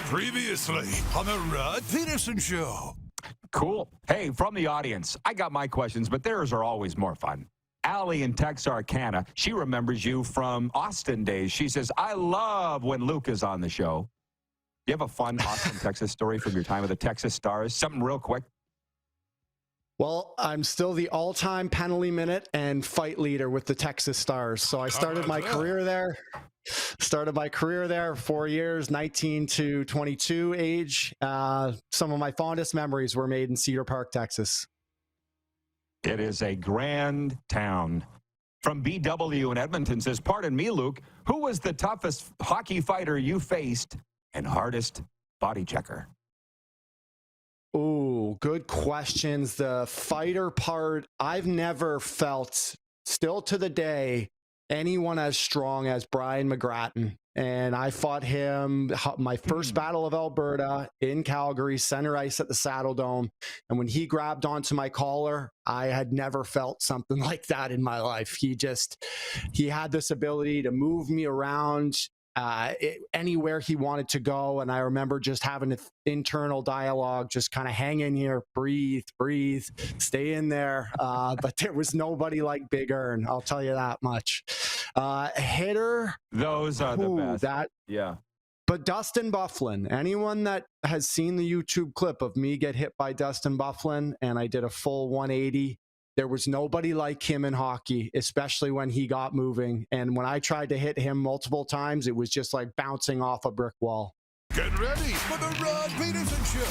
Previously on the Rod Pedersen Show. Cool. Hey, from the audience, I got my questions, but theirs are always more fun. Allie in Texarkana, she remembers you from Austin days. She says, I love when Luke is on the show. Do you have a fun Austin, Texas story from your time with the Texas Stars? Something real quick. Well, I'm still the all-time penalty minute and fight leader with the Texas Stars. So I started my career there. 4 years, 19 to 22 age. Some of my fondest memories were made in Cedar Park, Texas. It is a grand town. From BW in Edmonton says, pardon me, Luke, who was the toughest hockey fighter you faced and hardest body checker? Oh, good questions. The fighter part, I've never felt, still to the day, anyone as strong as Brian McGrattan. And I fought him my first Battle of Alberta in Calgary, center ice at the Saddle Dome. And when he grabbed onto my collar, I had never felt something like that in my life. He had this ability to move me around anywhere he wanted to go. And I remember just having an internal dialogue, just kind of hang in here, breathe, stay in there. But there was nobody like Big Earn, I'll tell you that much. Hitter. Those are the best. Yeah. But Dustin Byfuglien, anyone that has seen the YouTube clip of me get hit by Dustin Byfuglien and I did a full 180, there was nobody like him in hockey, especially when he got moving. And when I tried to hit him multiple times, it was just like bouncing off a brick wall. Get ready for the Rod Pedersen Show.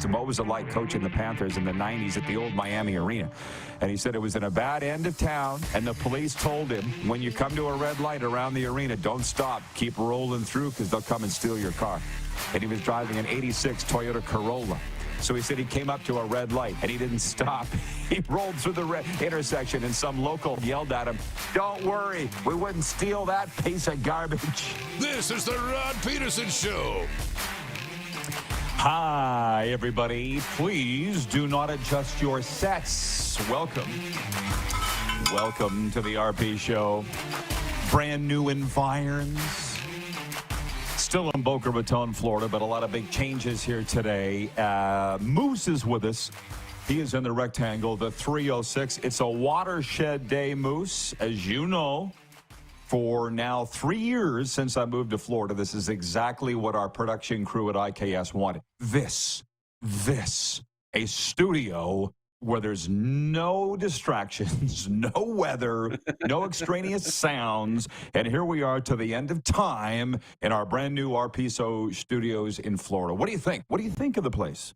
What was it like coaching the Panthers in the 90s at the old Miami Arena? And he said it was in a bad end of town, and the police told him, when you come to a red light around the arena, don't stop. Keep rolling through because they'll come and steal your car. And he was driving an 86 Toyota Corolla. So he said he came up to a red light, and he didn't stop. He rolled through the red intersection, and some local yelled at him, don't worry, we wouldn't steal that piece of garbage. This is the Rod Pedersen Show. Hi, everybody. Please do not adjust your sets. Welcome. Welcome to the RP Show. Brand new environs. Still in Boca Raton, Florida, but a lot of big changes here today. Moose is with us. He is in the rectangle, the 306. It's a watershed day, Moose, as you know. For now 3 years since I moved to Florida, this is exactly what our production crew at IKS wanted. This, a studio where there's no distractions, no weather, no extraneous sounds. And here we are to the end of time in our brand new RPSO studios in Florida. What do you think? What do you think of the place?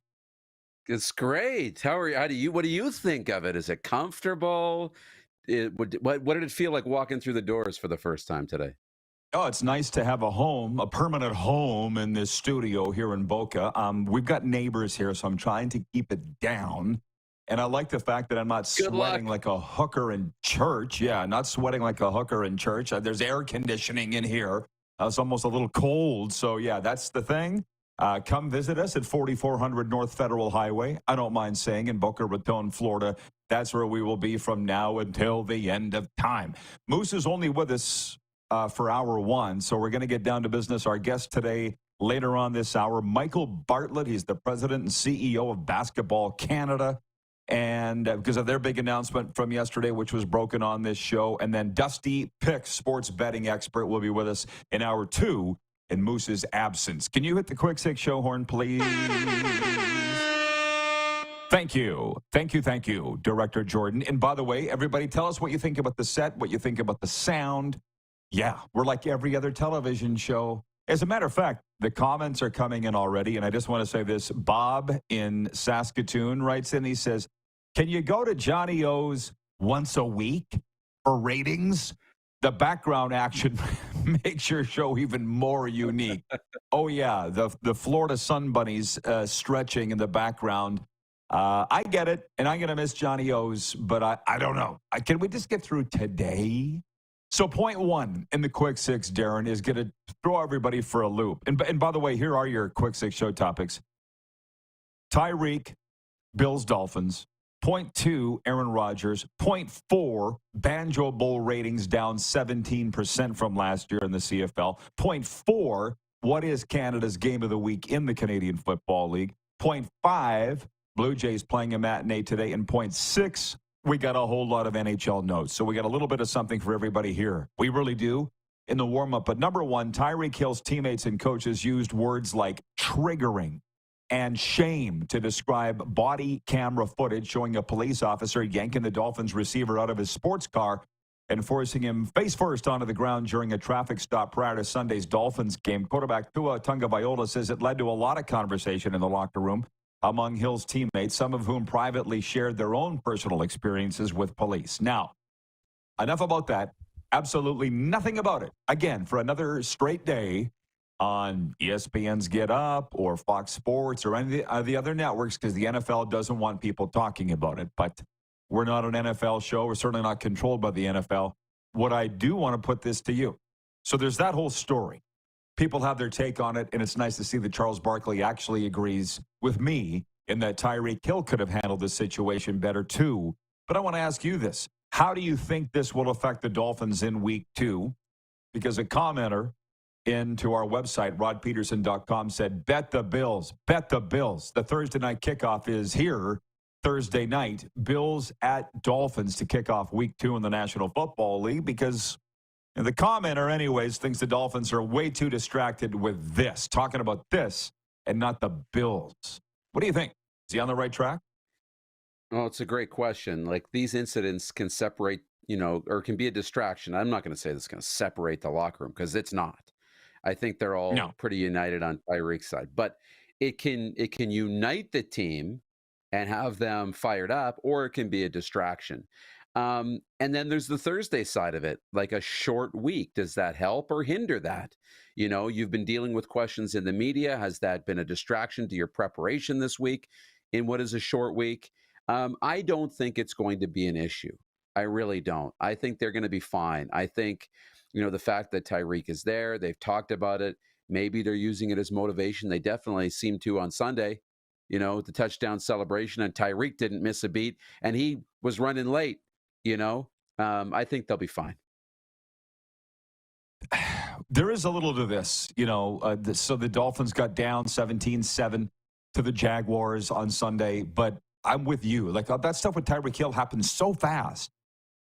It's great. What do you think of it? Is it comfortable? What did it feel like walking through the doors for the first time today? Oh, it's nice to have a home, a permanent home in this studio here in Boca. We've got neighbors here, so I'm trying to keep it down. And I like the fact that I'm not sweating like a hooker in church. Yeah, not sweating like a hooker in church. There's air conditioning in here. It's almost a little cold. So, yeah, that's the thing. Come visit us at 4400 North Federal Highway. I don't mind saying in Boca Raton, Florida. That's where we will be from now until the end of time. Moose is only with us for hour one, so we're going to get down to business. Our guest today, later on this hour, Michael Bartlett. He's the president and CEO of Basketball Canada. And because of their big announcement from yesterday, which was broken on this show. And then Dusty Pick, sports betting expert, will be with us in hour two in Moose's absence. Can you hit the quick six show horn, please? Thank you. Thank you, Director Jordan. And by the way, everybody, tell us what you think about the set, what you think about the sound. Yeah, we're like every other television show. As a matter of fact, the comments are coming in already, and I just want to say this. Bob in Saskatchewan writes in, he says, can you go to Johnny O's once a week for ratings? The background action makes your show even more unique. Oh, yeah, the Florida Sun Bunnies stretching in the background. I get it, and I'm going to miss Johnny O's, but I don't know. Can we just get through today? So point one in the Quick Six, Darren, is going to throw everybody for a loop. And by the way, here are your Quick Six show topics. Tyreek, Bills, Dolphins. Point two, Aaron Rodgers. Point four, Banjo Bowl ratings down 17% from last year in the CFL. Point four, what is Canada's game of the week in the Canadian Football League? Point five, Blue Jays playing a matinee today. And point six, we got a whole lot of NHL notes. So we got a little bit of something for everybody here. We really do in the warm-up. But number one, Tyreek Hill's teammates and coaches used words like triggering and shame to describe body camera footage showing a police officer yanking the Dolphins receiver out of his sports car and forcing him face first onto the ground during a traffic stop prior to Sunday's Dolphins game. Quarterback Tua Tagovailoa says it led to a lot of conversation in the locker room among Hill's teammates, some of whom privately shared their own personal experiences with police. Now, enough about that. Absolutely nothing about it. Again, for another straight day on ESPN's Get Up or Fox Sports or any of the other networks, because the NFL doesn't want people talking about it. But we're not an NFL show. We're certainly not controlled by the NFL. What I do want to put this to you. So there's that whole story. People have their take on it, and it's nice to see that Charles Barkley actually agrees with me in that Tyreek Hill could have handled this situation better too. But I want to ask you this. How do you think this will affect the Dolphins in week 2? Because a commenter into our website, rodpeterson.com, said, bet the Bills, bet the Bills. The Thursday night kickoff is here Thursday night. Bills at Dolphins to kick off week 2 in the National Football League, because the commenter anyways thinks the Dolphins are way too distracted with this, talking about this and not the Bills. What do you think? Is he on the right track? Oh, it's a great question. Like, these incidents can separate, or can be a distraction. I'm not going to say this is going to separate the locker room, because it's not. I think they're all pretty united on Tyreek's side, but it can unite the team and have them fired up, or it can be a distraction. And then there's the Thursday side of it, like a short week. Does that help or hinder that? You've been dealing with questions in the media. Has that been a distraction to your preparation this week in what is a short week? I don't think it's going to be an issue. I really don't. I think they're going to be fine. I think, the fact that Tyreek is there, they've talked about it. Maybe they're using it as motivation. They definitely seem to on Sunday, the touchdown celebration, and Tyreek didn't miss a beat, and he was running late, I think they'll be fine. There is a little to this, so the Dolphins got down 17-7 to the Jaguars on Sunday, but I'm with you. Like, that stuff with Tyreek Hill happens so fast.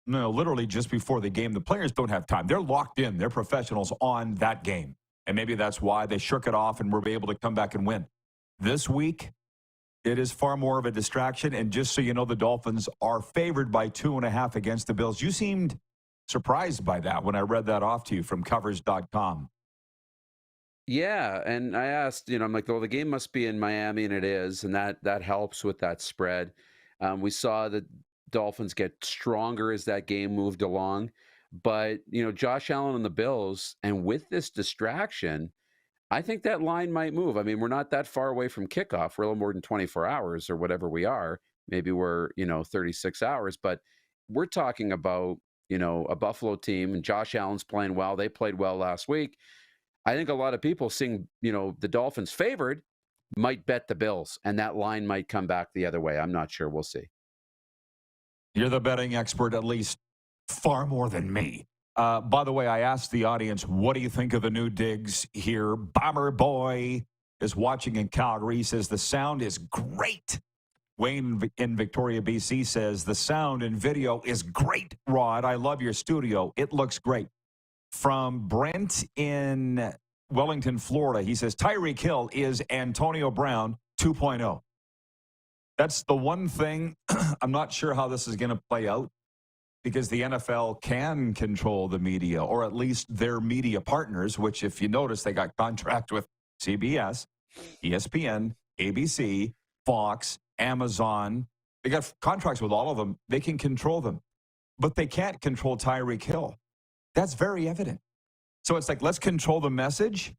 Literally just before the game. The players don't have time. They're locked in. They're professionals on that game. And maybe that's why they shook it off and were able to come back and win. This week, it is far more of a distraction. And just so you know, the Dolphins are favored by 2.5 against the Bills. You seemed surprised by that when I read that off to you from covers.com. Yeah, and I asked, I'm like, well, the game must be in Miami, and it is, and that helps with that spread. We saw the Dolphins get stronger as that game moved along, but Josh Allen and the Bills, and with this distraction, I think that line might move. I mean, we're not that far away from kickoff. We're a little more than 24 hours or whatever we are. Maybe we're 36 hours, but we're talking about a Buffalo team, and Josh Allen's playing well. They played well last week. I think a lot of people seeing, the Dolphins favored might bet the Bills, and that line might come back the other way. I'm not sure. We'll see. You're the betting expert, at least far more than me. By the way, I asked the audience, what do you think of the new digs here? Bomber Boy is watching in Calgary. He says the sound is great. Wayne in Victoria, BC says the sound and video is great, Rod. I love your studio. It looks great. From Brent in Wellington, Florida, he says Tyreek Hill is Antonio Brown 2.0. That's the one thing. I'm not sure how this is going to play out, because the NFL can control the media, or at least their media partners, which, if you notice, they got contract with CBS, ESPN, ABC, Fox, Amazon. They got contracts with all of them. They can control them, but they can't control Tyreek Hill. That's very evident. So it's like, let's control the messengers,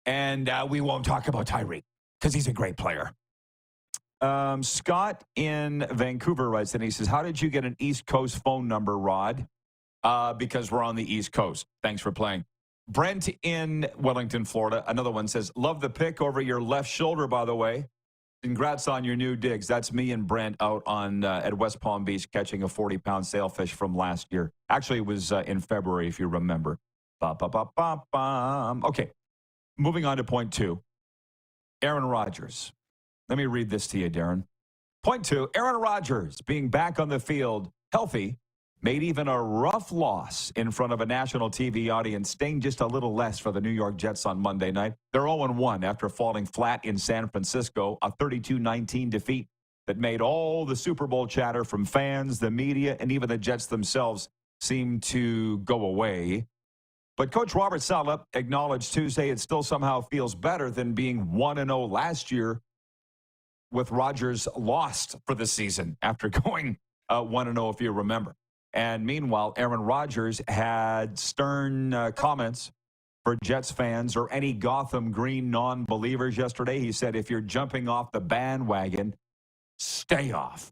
and we won't talk about Tyreek because he's a great player. Scott in Vancouver writes, and he says, how did you get an East Coast phone number, Rod? Because we're on the East Coast. Thanks for playing. Brent in Wellington, Florida, another one says, love the pick over your left shoulder, by the way. Congrats on your new digs. That's me and Brent out on at West Palm Beach catching a 40-pound sailfish from last year. Actually, it was in February, if you remember. Okay, moving on to point 2. Aaron Rodgers. Let me read this to you, Darren. Point 2, Aaron Rodgers being back on the field, healthy, made even a rough loss in front of a national TV audience, staying just a little less for the New York Jets on Monday night. They're 0-1 after falling flat in San Francisco, a 32-19 defeat that made all the Super Bowl chatter from fans, the media, and even the Jets themselves seem to go away. But Coach Robert Saleh acknowledged Tuesday it still somehow feels better than being 1-0 last year with Rodgers lost for the season after going 1-0, if you remember. And meanwhile, Aaron Rodgers had stern comments for Jets fans or any Gotham Green non-believers yesterday. He said, if you're jumping off the bandwagon, stay off.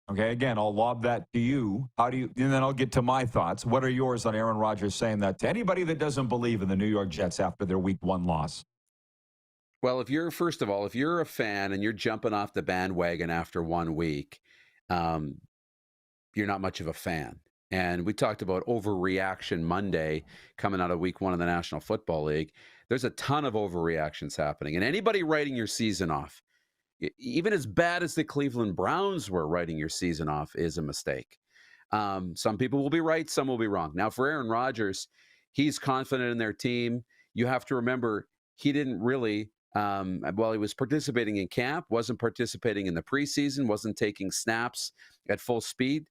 Okay, again, I'll lob that to you. How do you, and then I'll get to my thoughts. What are yours on Aaron Rodgers saying that to anybody that doesn't believe in the New York Jets after their week 1 loss? Well, first of all, if you're a fan and you're jumping off the bandwagon after 1 week, you're not much of a fan. And we talked about overreaction Monday coming out of week 1 of the National Football League. There's a ton of overreactions happening. And anybody writing your season off, even as bad as the Cleveland Browns were writing your season off, is a mistake. Some people will be right, some will be wrong. Now, for Aaron Rodgers, he's confident in their team. You have to remember, he didn't really, while he was participating in camp, wasn't participating in the preseason, wasn't taking snaps at full speed.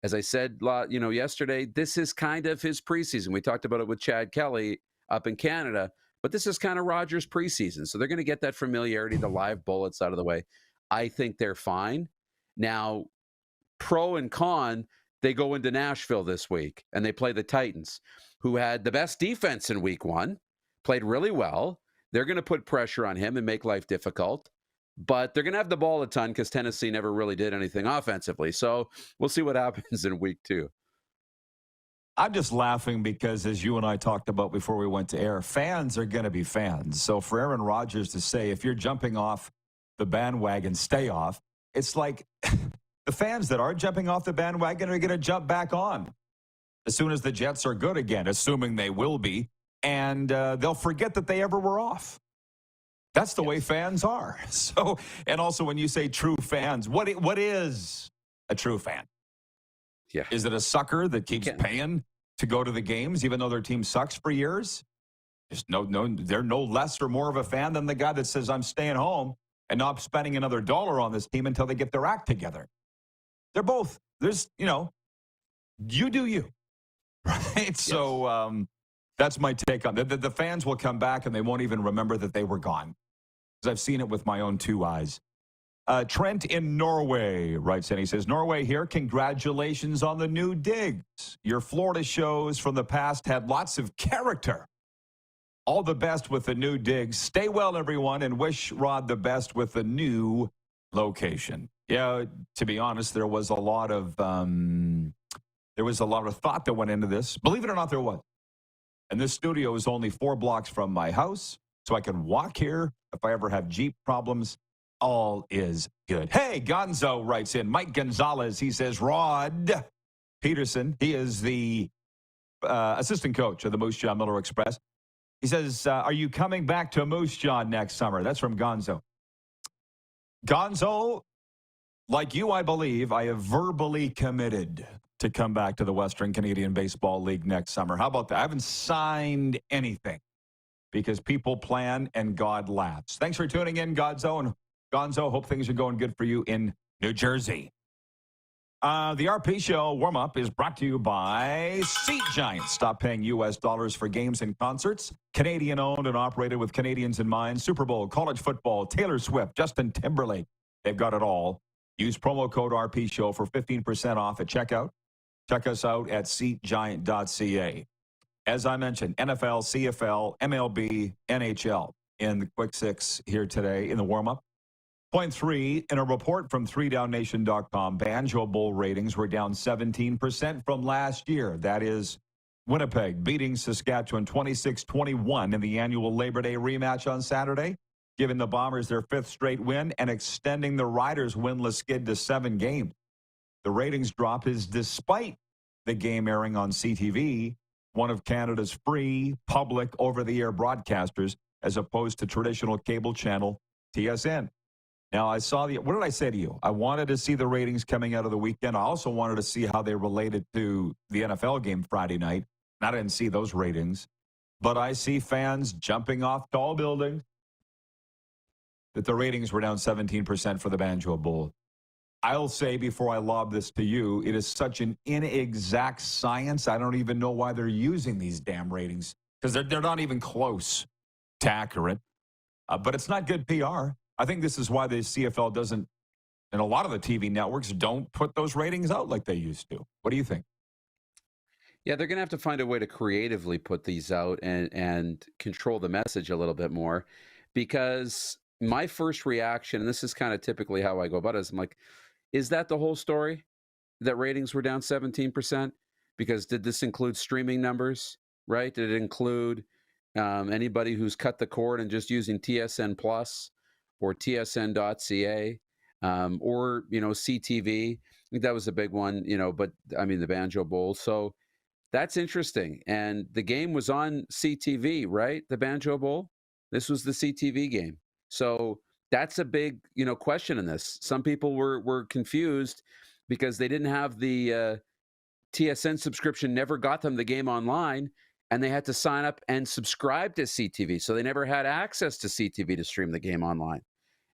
As I said, yesterday, this is kind of his preseason. We talked about it with Chad Kelly up in Canada, but this is kind of Rodgers' preseason. So they're going to get that familiarity, the live bullets out of the way. I think they're fine. Now, pro and con, they go into Nashville this week, and they play the Titans, who had the best defense in week 1, played really well. They're going to put pressure on him and make life difficult. But they're going to have the ball a ton because Tennessee never really did anything offensively. So we'll see what happens in week 2. I'm just laughing because, as you and I talked about before we went to air, fans are going to be fans. So for Aaron Rodgers to say, if you're jumping off the bandwagon, stay off, it's like the fans that are jumping off the bandwagon are going to jump back on as soon as the Jets are good again, assuming they will be, and they'll forget that they ever were off. That's the way fans are. So, and also when you say true fans, what is a true fan? Yeah. Is it a sucker that keeps paying to go to the games even though their team sucks for years? There's they're no less or more of a fan than the guy that says I'm staying home and not spending another dollar on this team until they get their act together. They're both. There's, you do you. Right? Yes. So that's my take on it. The fans will come back and they won't even remember that they were gone. Because I've seen it with my own 2 eyes. Trent in Norway writes in. He says, Norway here, congratulations on the new digs. Your Florida shows from the past had lots of character. All the best with the new digs. Stay well, everyone, and wish Rod the best with the new location. Yeah, to be honest, there was a lot of thought that went into this. Believe it or not, there was. And this studio is only 4 blocks from my house, so I can walk here if I ever have Jeep problems. All is good. Hey, Gonzo writes in. Mike Gonzalez, he says, Rod Pedersen, he is the assistant coach of the Moose Jaw Miller Express. He says, are you coming back to Moose Jaw next summer? That's from Gonzo. Gonzo, like you, I believe, I have verbally committed to come back to the Western Canadian Baseball League next summer. How about that? I haven't signed anything because people plan and God laughs. Thanks for tuning in, Gonzo. And Gonzo, hope things are going good for you in New Jersey. The RP Show warm-up is brought to you by Seat Giants. Stop paying U.S. dollars for games and concerts. Canadian-owned and operated with Canadians in mind. Super Bowl, college football, Taylor Swift, Justin Timberlake. They've got it all. Use promo code RP Show for 15% off at checkout. Check us out at seatgiant.ca. As I mentioned, NFL, CFL, MLB, NHL in the Quick Six here today in the warm-up. Point 3, in a report from 3downnation.com, Banjo Bowl ratings were down 17% from last year. That is Winnipeg beating Saskatchewan 26-21 in the annual Labor Day rematch on Saturday, giving the Bombers their 5th straight win and extending the Riders' winless skid to 7 games. The ratings drop is despite the game airing on CTV, one of Canada's free, public, over-the-air broadcasters, as opposed to traditional cable channel TSN. Now, I saw what did I say to you? I wanted to see the ratings coming out of the weekend. I also wanted to see how they related to the NFL game Friday night. I didn't see those ratings. But I see fans jumping off tall buildings that the ratings were down 17% for the Banjo Bowl. I'll say before I lob this to you, it is such an inexact science. I don't even know why they're using these damn ratings because they're not even close to accurate. But it's not good PR. I think this is why the CFL doesn't, and a lot of the TV networks don't put those ratings out like they used to. What do you think? Yeah, they're going to have to find a way to creatively put these out and control the message a little bit more, because my first reaction, and this is kind of typically how I go about it, is I'm like, is that the whole story? That ratings were down 17%? Because did this include streaming numbers, right? Did it include anybody who's cut the cord and just using TSN Plus or tsn.ca or, CTV? I think that was a big one, but I mean, the Banjo Bowl. So that's interesting. And the game was on CTV, right? The Banjo Bowl. This was the CTV game. So that's a big, question in this. Some people were confused because they didn't have the TSN subscription, never got them the game online, and they had to sign up and subscribe to CTV. So they never had access to CTV to stream the game online.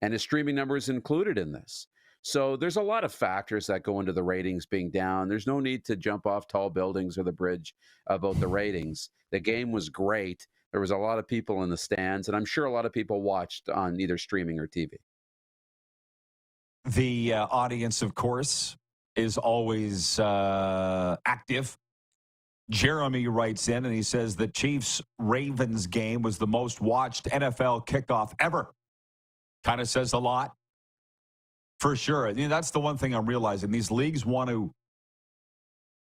And the streaming number is included in this. So there's a lot of factors that go into the ratings being down. There's no need to jump off tall buildings or the bridge about the ratings. The game was great. There was a lot of people in the stands, and I'm sure a lot of people watched on either streaming or TV. The audience, of course, is always active. Jeremy writes in, and he says the Chiefs-Ravens game was the most watched NFL kickoff ever. Kind of says a lot. For sure. That's the one thing I'm realizing. These leagues want to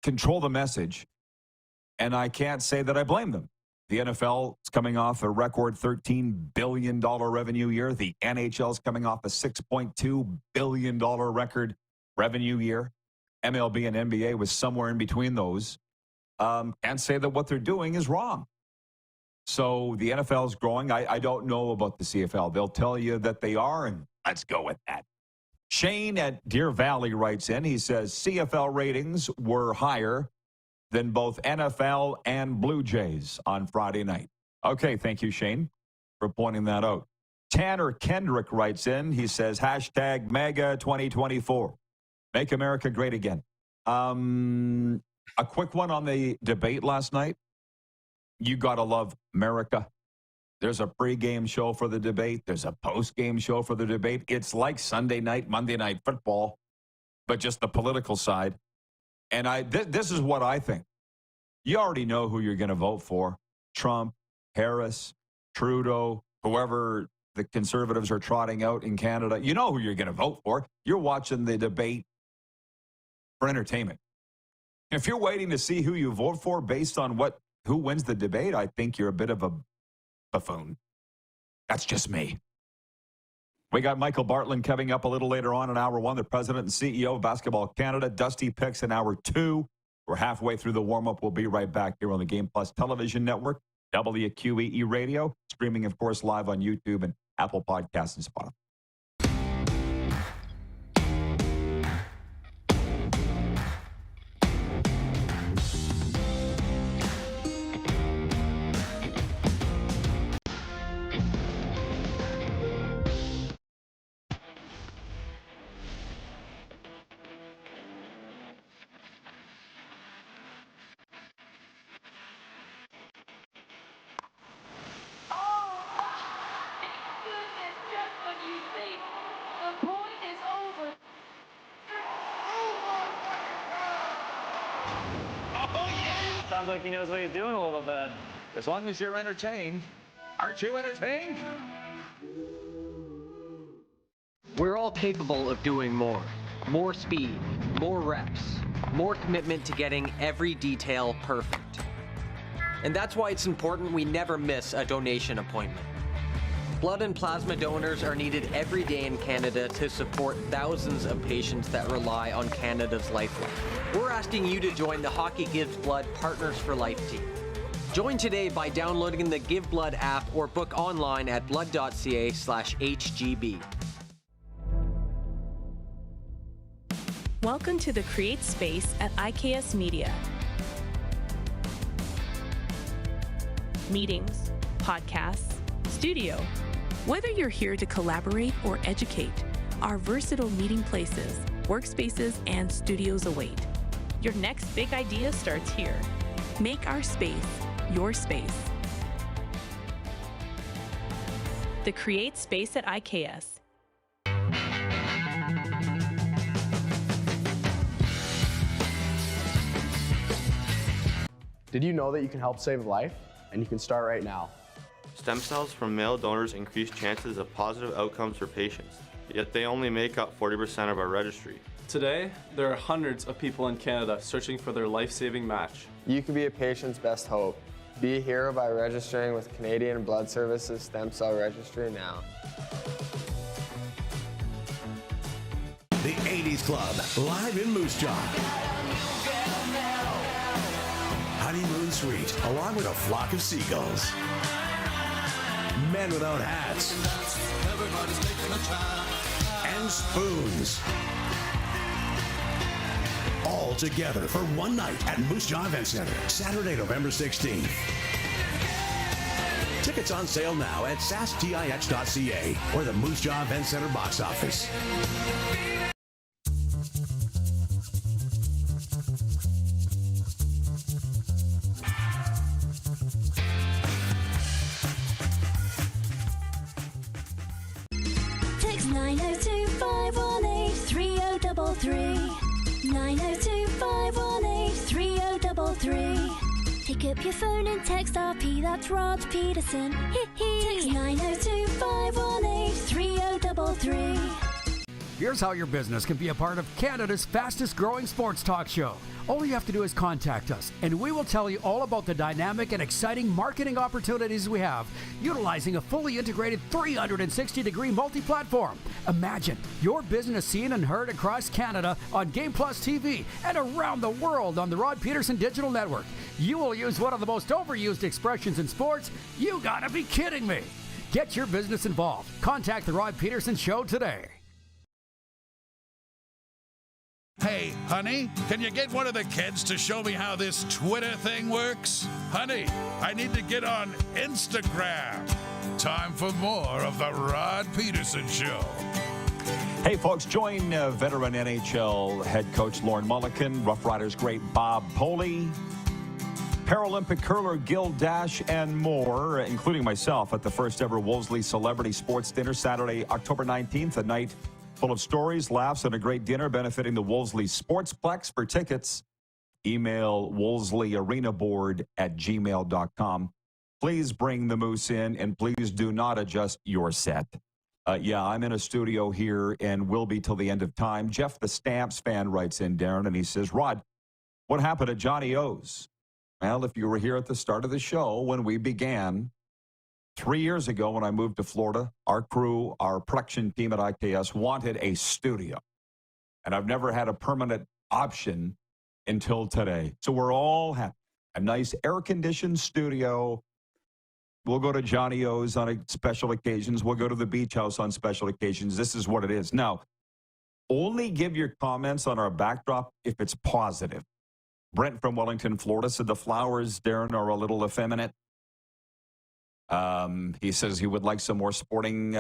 control the message, and I can't say that I blame them. The NFL is coming off a record $13 billion revenue year. The NHL is coming off a $6.2 billion record revenue year. MLB and NBA was somewhere in between those. Can't say that what they're doing is wrong. So the NFL is growing. I don't know about the CFL. They'll tell you that they are, and let's go with that. Shane at Deer Valley writes in. He says CFL ratings were higher than both NFL and Blue Jays on Friday night. Okay, thank you, Shane, for pointing that out. Tanner Kendrick writes in. He says, hashtag MAGA 2024. Make America great again. A quick one on the debate last night. You got to love America. There's a pregame show for the debate. There's a postgame show for the debate. It's like Sunday night, Monday night football, but just the political side. And this is what I think. You already know who you're going to vote for. Trump, Harris, Trudeau, whoever the conservatives are trotting out in Canada. You know who you're going to vote for. You're watching the debate for entertainment. If you're waiting to see who you vote for based on who wins the debate, I think you're a bit of a buffoon. That's just me. We got Michael Bartland coming up a little later on in hour one, the president and CEO of Basketball Canada. Dusty picks in hour two. We're halfway through the warm-up. We'll be right back here on the Game Plus television network, WQEE Radio, streaming, of course, live on YouTube and Apple Podcasts and Spotify. Sounds like he knows what he's doing a little bit. As long as you're entertained. Aren't you entertained? We're all capable of doing more. More speed, more reps, more commitment to getting every detail perfect. And that's why it's important we never miss a donation appointment. Blood and plasma donors are needed every day in Canada to support thousands of patients that rely on Canada's lifeline. We're asking you to join the Hockey Gives Blood Partners for Life team. Join today by downloading the Give Blood app or book online at blood.ca/HGB. Welcome to the Create Space at IKS Media. Meetings, podcasts, studio. Whether you're here to collaborate or educate, our versatile meeting places, workspaces, and studios await. Your next big idea starts here. Make our space your space. The Create Space at IKS. Did you know that you can help save life? And you can start right now. Stem cells from male donors increase chances of positive outcomes for patients, yet they only make up 40% of our registry. Today, there are hundreds of people in Canada searching for their life-saving match. You can be a patient's best hope. Be a hero by registering with Canadian Blood Services Stem Cell Registry now. The 80s Club, live in Moose Jaw. Honeymoon Suite, along with a flock of seagulls. Men without hats. And spoons. All together for one night at Moose Jaw Event Center, Saturday, November 16th. Tickets on sale now at sastix.ca or the Moose Jaw Event Center box office. Text 902-518-3033. 902-518-3033. Pick up your phone and text RP, that's Rod Pedersen. Text 902-518-3033. Here's how your business can be a part of Canada's fastest growing sports talk show. All you have to do is contact us, and we will tell you all about the dynamic and exciting marketing opportunities we have, utilizing a fully integrated 360-degree multi-platform. Imagine your business seen and heard across Canada on Game Plus TV and around the world on the Rod Pedersen Digital Network. You will use one of the most overused expressions in sports. You gotta be kidding me. Get your business involved. Contact the Rod Pedersen Show today. Hey, honey, can you get one of the kids to show me how this Twitter thing works? Honey, I need to get on Instagram. Time for more of the Rod Pedersen Show. Hey, folks, join veteran NHL head coach Lorne Mulliken, Rough Riders great Bob Poley, Paralympic curler Gil Dash, and more, including myself, at the first ever Wolseley Celebrity Sports Dinner, Saturday, October 19th, a night full of stories, laughs, and a great dinner benefiting the Wolseley Sportsplex. For tickets, email wolseley.arenaboard@gmail.com. Please bring the moose in, and please do not adjust your set. Yeah, I'm in a studio here and will be till the end of time. Jeff, the Stamps fan, writes in, Darren, and he says, Rod, what happened to Johnny O's? Well, if you were here at the start of the show when we began, 3 years ago, when I moved to Florida, our crew, our production team at IKS wanted a studio. And I've never had a permanent option until today. So we're all happy. A nice air-conditioned studio. We'll go to Johnny O's on special occasions. We'll go to the beach house on special occasions. This is what it is. Now, only give your comments on our backdrop if it's positive. Brent from Wellington, Florida, said the flowers, Darren, are a little effeminate. He says he would like some more sporting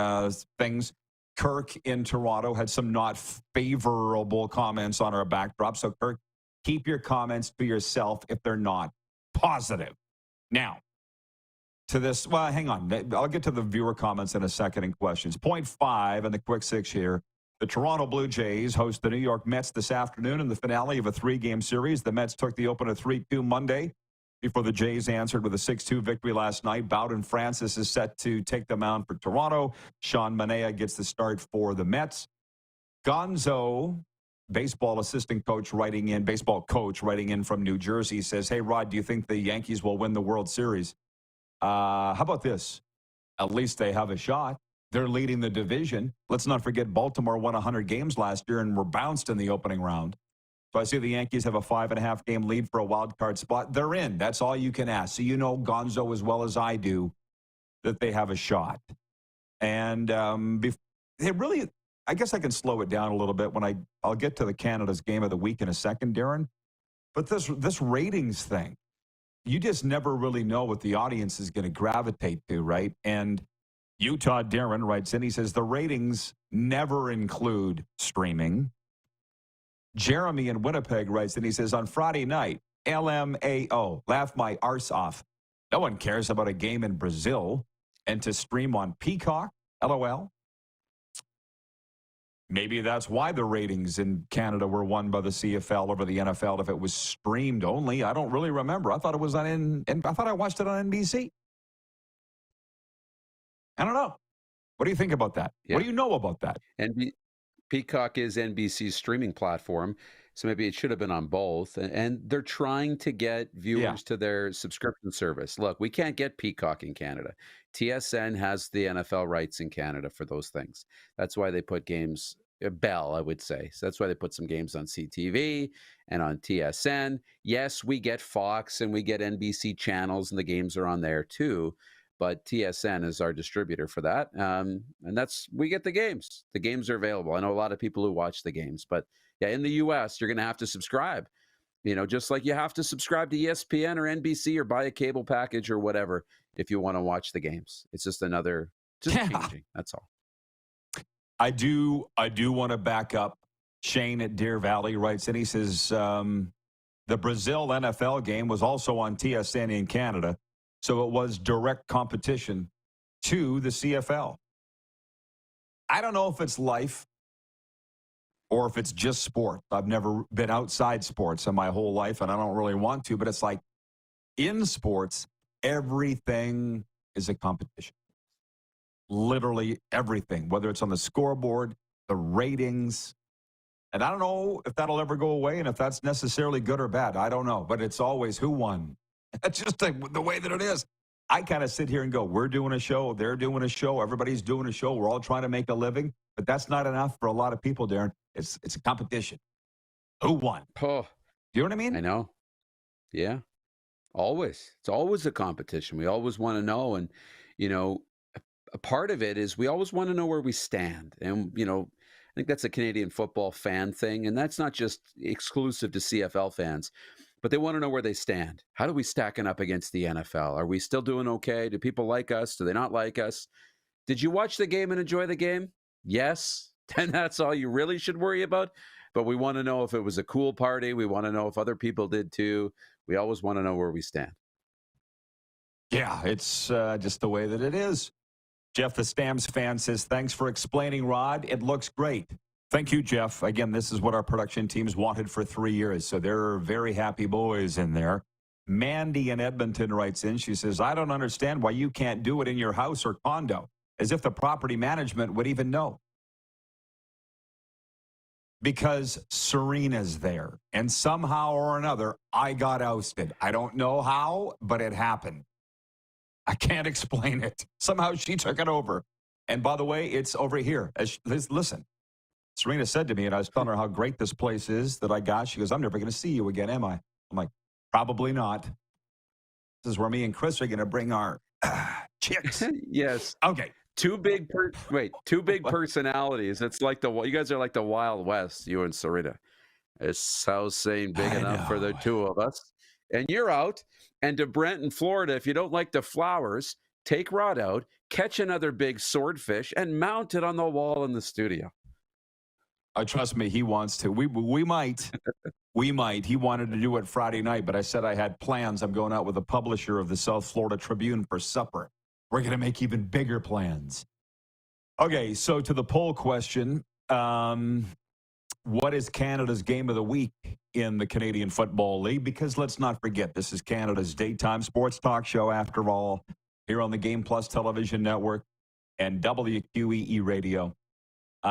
things. Kirk in Toronto had some not favorable comments on our backdrop. So, Kirk, keep your comments to yourself if they're not positive. Now, to this, well, hang on. I'll get to the viewer comments in a second and questions. Point 5 and the quick 6 here. The Toronto Blue Jays host the New York Mets this afternoon in the finale of a 3-game series. The Mets took the opener 3-2 Monday before the Jays answered with a 6-2 victory last night. Bowden Francis is set to take the mound for Toronto. Sean Manaea gets the start for the Mets. Gonzo, baseball coach writing in from New Jersey, says, hey, Rod, do you think the Yankees will win the World Series? How about this? At least they have a shot. They're leading the division. Let's not forget Baltimore won 100 games last year and were bounced in the opening round. So I see the Yankees have a 5.5-game lead for a wild card spot. They're in. That's all you can ask. So you know, Gonzo, as well as I do, that they have a shot. And it really, I guess I can slow it down a little bit when I'll get to the Canada's game of the week in a second, Darren. But this ratings thing, you just never really know what the audience is going to gravitate to, right? And Utah Darren writes in, he says, the ratings never include streaming. Jeremy in Winnipeg writes in, he says, on Friday night, LMAO, laugh my arse off. No one cares about a game in Brazil and to stream on Peacock, LOL. Maybe that's why the ratings in Canada were won by the CFL over the NFL if it was streamed only. I don't really remember. I thought it was I thought I watched it on NBC. I don't know. What do you think about that? Yeah. What do you know about that? Peacock is NBC's streaming platform, so maybe it should have been on both. And they're trying to get viewers to their subscription service. Look, we can't get Peacock in Canada. TSN has the NFL rights in Canada for those things. That's why they put games, Bell, I would say. So that's why they put some games on CTV and on TSN. Yes, we get Fox and we get NBC channels, and the games are on there too. But TSN is our distributor for that. And we get the games. The games are available. I know a lot of people who watch the games. But yeah, in the U.S., you're going to have to subscribe. You know, just like you have to subscribe to ESPN or NBC or buy a cable package or whatever if you want to watch the games. It's just changing. That's all. I do want to back up. Shane at Deer Valley writes in, he says, the Brazil NFL game was also on TSN in Canada. So it was direct competition to the CFL. I don't know if it's life or if it's just sport. I've never been outside sports in my whole life, and I don't really want to, but it's like in sports, everything is a competition. Literally everything, whether it's on the scoreboard, the ratings. And I don't know if that'll ever go away and if that's necessarily good or bad. I don't know, but it's always who won. That's just the way that it is. I kind of sit here and go, we're doing a show, they're doing a show, everybody's doing a show, we're all trying to make a living, but that's not enough for a lot of people, Darren. It's a competition. Who won? Oh, you know what I mean? I know. Yeah. Always. It's always a competition. We always want to know. And, you know, a part of it is we always want to know where we stand. And, you know, I think that's a Canadian football fan thing. And that's not just exclusive to CFL fans. But they want to know where they stand. How do we stacking up against the NFL? Are we still doing okay? Do people like us? Do they not like us? Did you watch the game and enjoy the game? Yes. Then that's all you really should worry about. But we want to know if it was a cool party. We want to know if other people did too. We always want to know where we stand. Yeah, it's just the way that it is. Jeff, the Stamps fan, says, thanks for explaining, Rod. It looks great. Thank you, Jeff. Again, this is what our production teams wanted for 3 years, so they're very happy boys in there. Mandy in Edmonton writes in. She says, I don't understand why you can't do it in your house or condo, as if the property management would even know. Because Serena's there, and somehow or another, I got ousted. I don't know how, but it happened. I can't explain it. Somehow she took it over. And by the way, it's over here. Listen. Serena said to me, and I was telling her how great this place is that I got. She goes, I'm never going to see you again, am I? I'm like, probably not. This is where me and Chris are going to bring our chicks. Yes. Okay. Two big personalities. It's like you guys are like the Wild West, you and Serena. This house ain't big enough for the two of us. And you're out. And to Brent in Florida, if you don't like the flowers, take Rod out, catch another big swordfish, and mount it on the wall in the studio. Trust me, he wants to. We might. We might. He wanted to do it Friday night, but I said I had plans. I'm going out with the publisher of the South Florida Tribune for supper. We're going to make even bigger plans. Okay, so to the poll question, what is Canada's game of the week in the Canadian Football League? Because let's not forget, this is Canada's daytime sports talk show, after all, here on the Game Plus Television Network and WQEE Radio.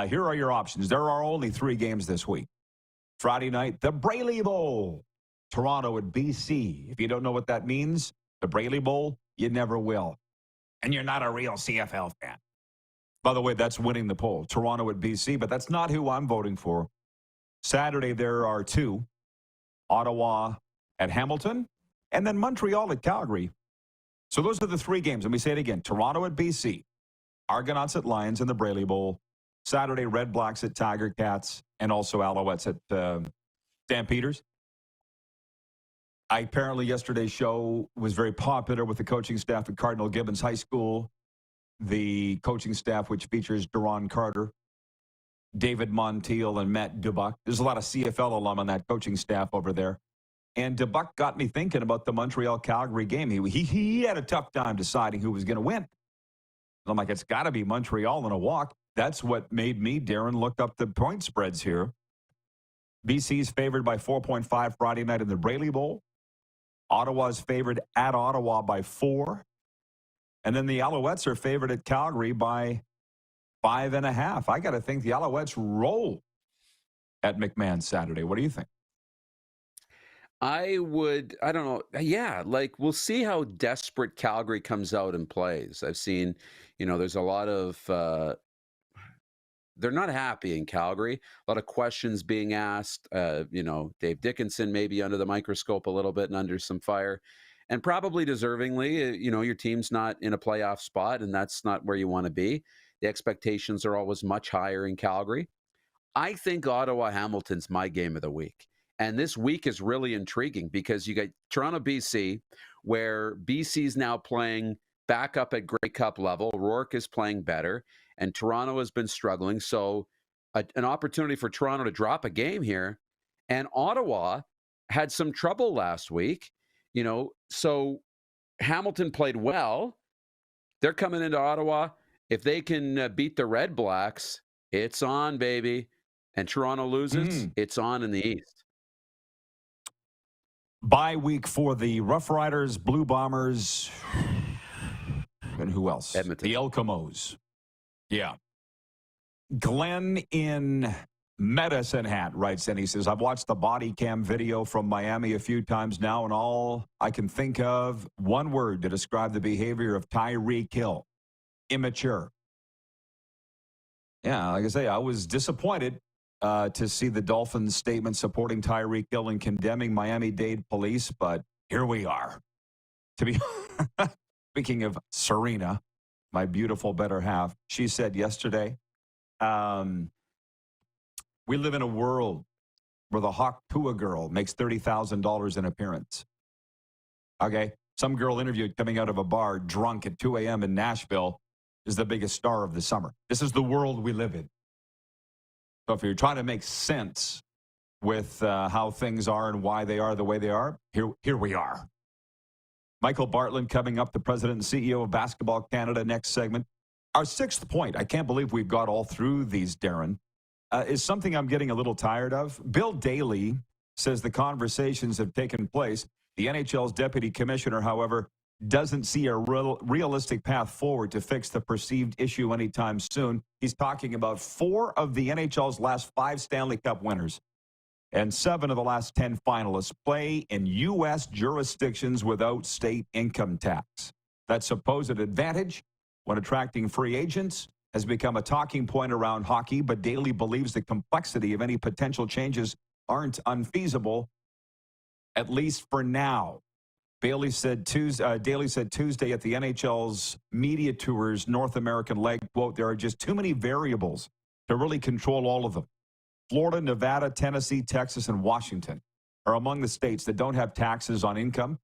Here are your options. There are only 3 games this week. Friday night, the Brayley Bowl, Toronto at BC. If you don't know what that means, the Brayley Bowl, you never will. And you're not a real CFL fan. By the way, that's winning the poll, Toronto at BC, but that's not who I'm voting for. Saturday, there are 2, Ottawa at Hamilton, and then Montreal at Calgary. So those are the 3 games. Let me say it again. Toronto at BC, Argonauts at Lions in the Brayley Bowl, Saturday, Red Blacks at Tiger Cats, and also Alouettes at Stampeders. Apparently, yesterday's show was very popular with the coaching staff at Cardinal Gibbons High School, the coaching staff which features Duron Carter, David Montiel, and Matt Dubuc. There's a lot of CFL alum on that coaching staff over there. And Dubuc got me thinking about the Montreal-Calgary game. He had a tough time deciding who was going to win. I'm like, it's got to be Montreal in a walk. That's what made me, Darren, look up the point spreads here. BC's favored by 4.5 Friday night in the Brayley Bowl. Ottawa's favored at Ottawa by 4. And then the Alouettes are favored at Calgary by 5.5. I got to think the Alouettes roll at McMahon Saturday. What do you think? I don't know. Yeah, like we'll see how desperate Calgary comes out and plays. I've seen, there's a lot of, they're not happy in Calgary. A lot of questions being asked. Dave Dickinson maybe under the microscope a little bit and under some fire. And probably deservingly, your team's not in a playoff spot, and that's not where you want to be. The expectations are always much higher in Calgary. I think Ottawa-Hamilton's my game of the week. And this week is really intriguing because you got Toronto-BC, where BC's now playing back up at Grey Cup level. Rourke is playing better, and Toronto has been struggling. So an opportunity for Toronto to drop a game here. And Ottawa had some trouble last week. So Hamilton played well. They're coming into Ottawa. If they can beat the Red Blacks, it's on, baby. And Toronto loses, it's on in the East. Bye week for the Rough Riders, Blue Bombers, and who else? Edmonton. The Elkamos. Yeah. Glenn in Medicine Hat writes in, he says, I've watched the body cam video from Miami a few times now, and all I can think of, one word to describe the behavior of Tyreek Hill: immature. Yeah, like I say, I was disappointed to see the Dolphins' statement supporting Tyreek Hill and condemning Miami-Dade police, but here we are. To be speaking of Serena, my beautiful better half, she said yesterday, we live in a world where the Hawk Pua girl makes $30,000 an appearance. Okay? Some girl interviewed coming out of a bar drunk at 2 a.m. in Nashville is the biggest star of the summer. This is the world we live in. So if you're trying to make sense with how things are and why they are the way they are, here we are. Michael Bartlett coming up, the president and CEO of Basketball Canada, next segment. Our 6th point, I can't believe we've got all through these, Darren, is something I'm getting a little tired of. Bill Daly says the conversations have taken place. The NHL's deputy commissioner, however, doesn't see a realistic path forward to fix the perceived issue anytime soon. He's talking about 4 of the NHL's last 5 Stanley Cup winners and 7 of the last 10 finalists play in U.S. jurisdictions without state income tax. That supposed advantage when attracting free agents has become a talking point around hockey, but Daly believes the complexity of any potential changes aren't unfeasible, at least for now. Daly said Tuesday at the NHL's Media Tours North American leg, quote, there are just too many variables to really control all of them. Florida, Nevada, Tennessee, Texas, and Washington are among the states that don't have taxes on income,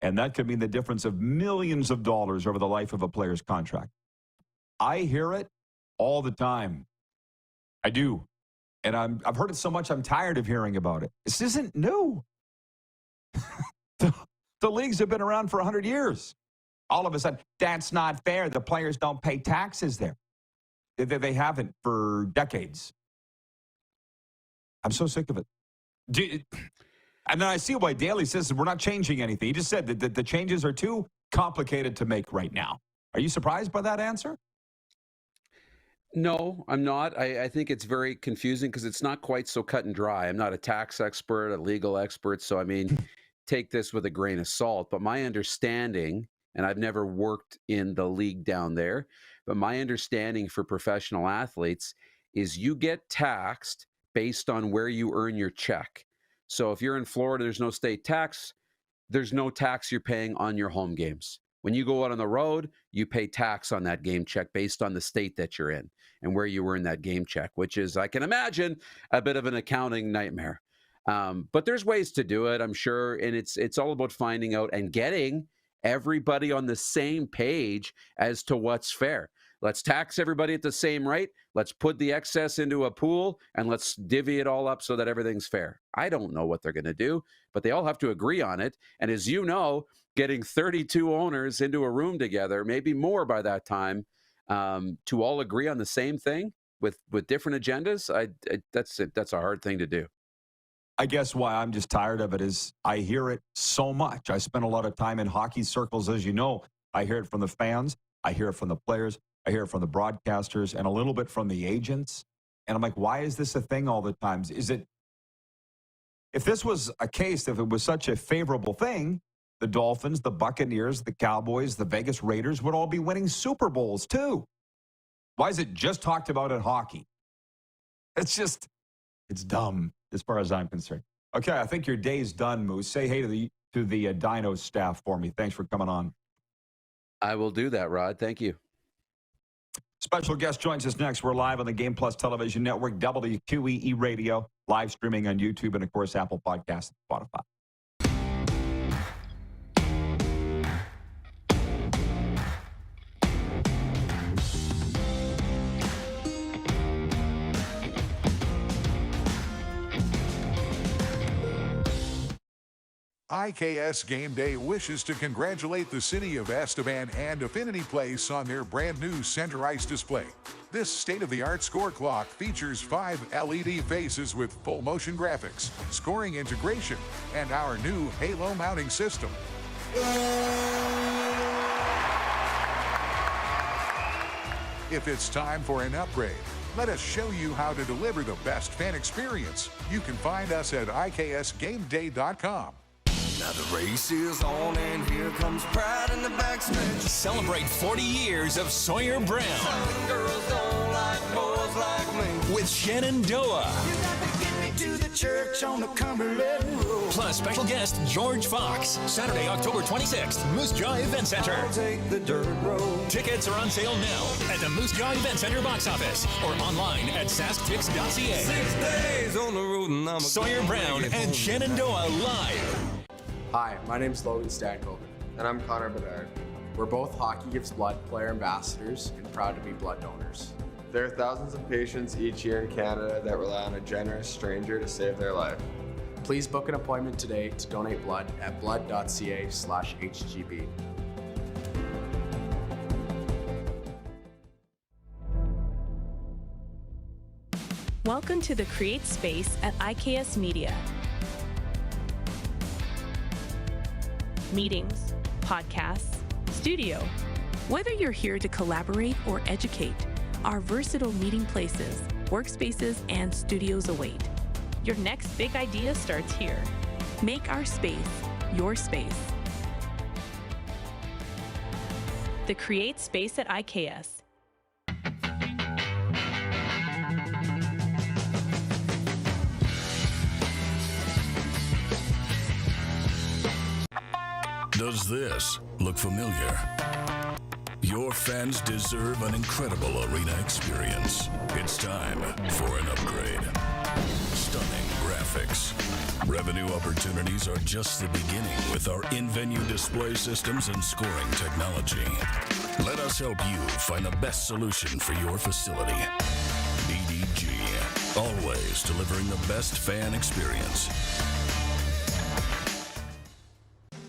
and that could mean the difference of millions of dollars over the life of a player's contract. I hear it all the time. I do. And I've heard it so much, I'm tired of hearing about it. This isn't new. The leagues have been around for 100 years. All of a sudden, that's not fair. The players don't pay taxes there. They haven't for decades. I'm so sick of it. And then I see why Daly says we're not changing anything. He just said that the changes are too complicated to make right now. Are you surprised by that answer? No, I'm not. I think it's very confusing because it's not quite so cut and dry. I'm not a tax expert, a legal expert, so I mean, take this with a grain of salt. But my understanding, and I've never worked in the league down there, but my understanding for professional athletes is you get taxed based on where you earn your check. So if you're in Florida, there's no state tax. There's no tax you're paying on your home games. When you go out on the road, you pay tax on that game check based on the state that you're in and where you earn that game check, which is, I can imagine, a bit of an accounting nightmare. But there's ways to do it, I'm sure. And it's all about finding out and getting everybody on the same page as to what's fair. Let's tax everybody at the same rate. Let's put the excess into a pool and let's divvy it all up so that everything's fair. I don't know what they're going to do, but they all have to agree on it. And as you know, getting 32 owners into a room together, maybe more by that time, to all agree on the same thing with different agendas, that's a hard thing to do. I guess why I'm just tired of it is I hear it so much. I spend a lot of time in hockey circles, as you know. I hear it from the fans. I hear it from the players. I hear it from the broadcasters and a little bit from the agents. And I'm like, why is this a thing all the time? If this was a case, if it was such a favorable thing, the Dolphins, the Buccaneers, the Cowboys, the Vegas Raiders would all be winning Super Bowls too. Why is it just talked about in hockey? It's dumb as far as I'm concerned. Okay, I think your day's done, Moose. Say hey to the Dino staff for me. Thanks for coming on. I will do that, Rod. Thank you. Special guest joins us next. We're live on the Game Plus Television Network, WQEE Radio, live streaming on YouTube, and, of course, Apple Podcasts and Spotify. IKS Game Day wishes to congratulate the city of Estevan and Affinity Place on their brand new center ice display. This state-of-the-art score clock features 5 LED faces with full motion graphics, scoring integration, and our new Halo mounting system. If it's time for an upgrade, let us show you how to deliver the best fan experience. You can find us at IKSGameDay.com. Now the race is on and here comes pride in the backstretch. Celebrate 40 years of Sawyer Brown. Some girls don't like boys like me. With Shenandoah. You got to get me to the church on the Cumberland Road. Plus special guest George Fox. Saturday, October 26th, Moose Jaw Event Center. I'll take the dirt road. Tickets are on sale now at the Moose Jaw Event Center box office or online at sasktix.ca. 6 days on the road and I'm Sawyer Brown and Shenandoah live. Hi, my name's Logan Stankoven. And I'm Connor Bedard. We're both Hockey Gives Blood player ambassadors and proud to be blood donors. There are thousands of patients each year in Canada that rely on a generous stranger to save their life. Please book an appointment today to donate blood at blood.ca/HGB. Welcome to the Create Space at IKS Media. Meetings, podcasts, studio. Whether you're here to collaborate or educate, our versatile meeting places, workspaces, and studios await. Your next big idea starts here. Make our space your space. The Create Space at IKS. Does this look familiar? Your fans deserve an incredible arena experience. It's time for an upgrade. Stunning graphics. Revenue opportunities are just the beginning with our in-venue display systems and scoring technology. Let us help you find the best solution for your facility. BDG, always delivering the best fan experience.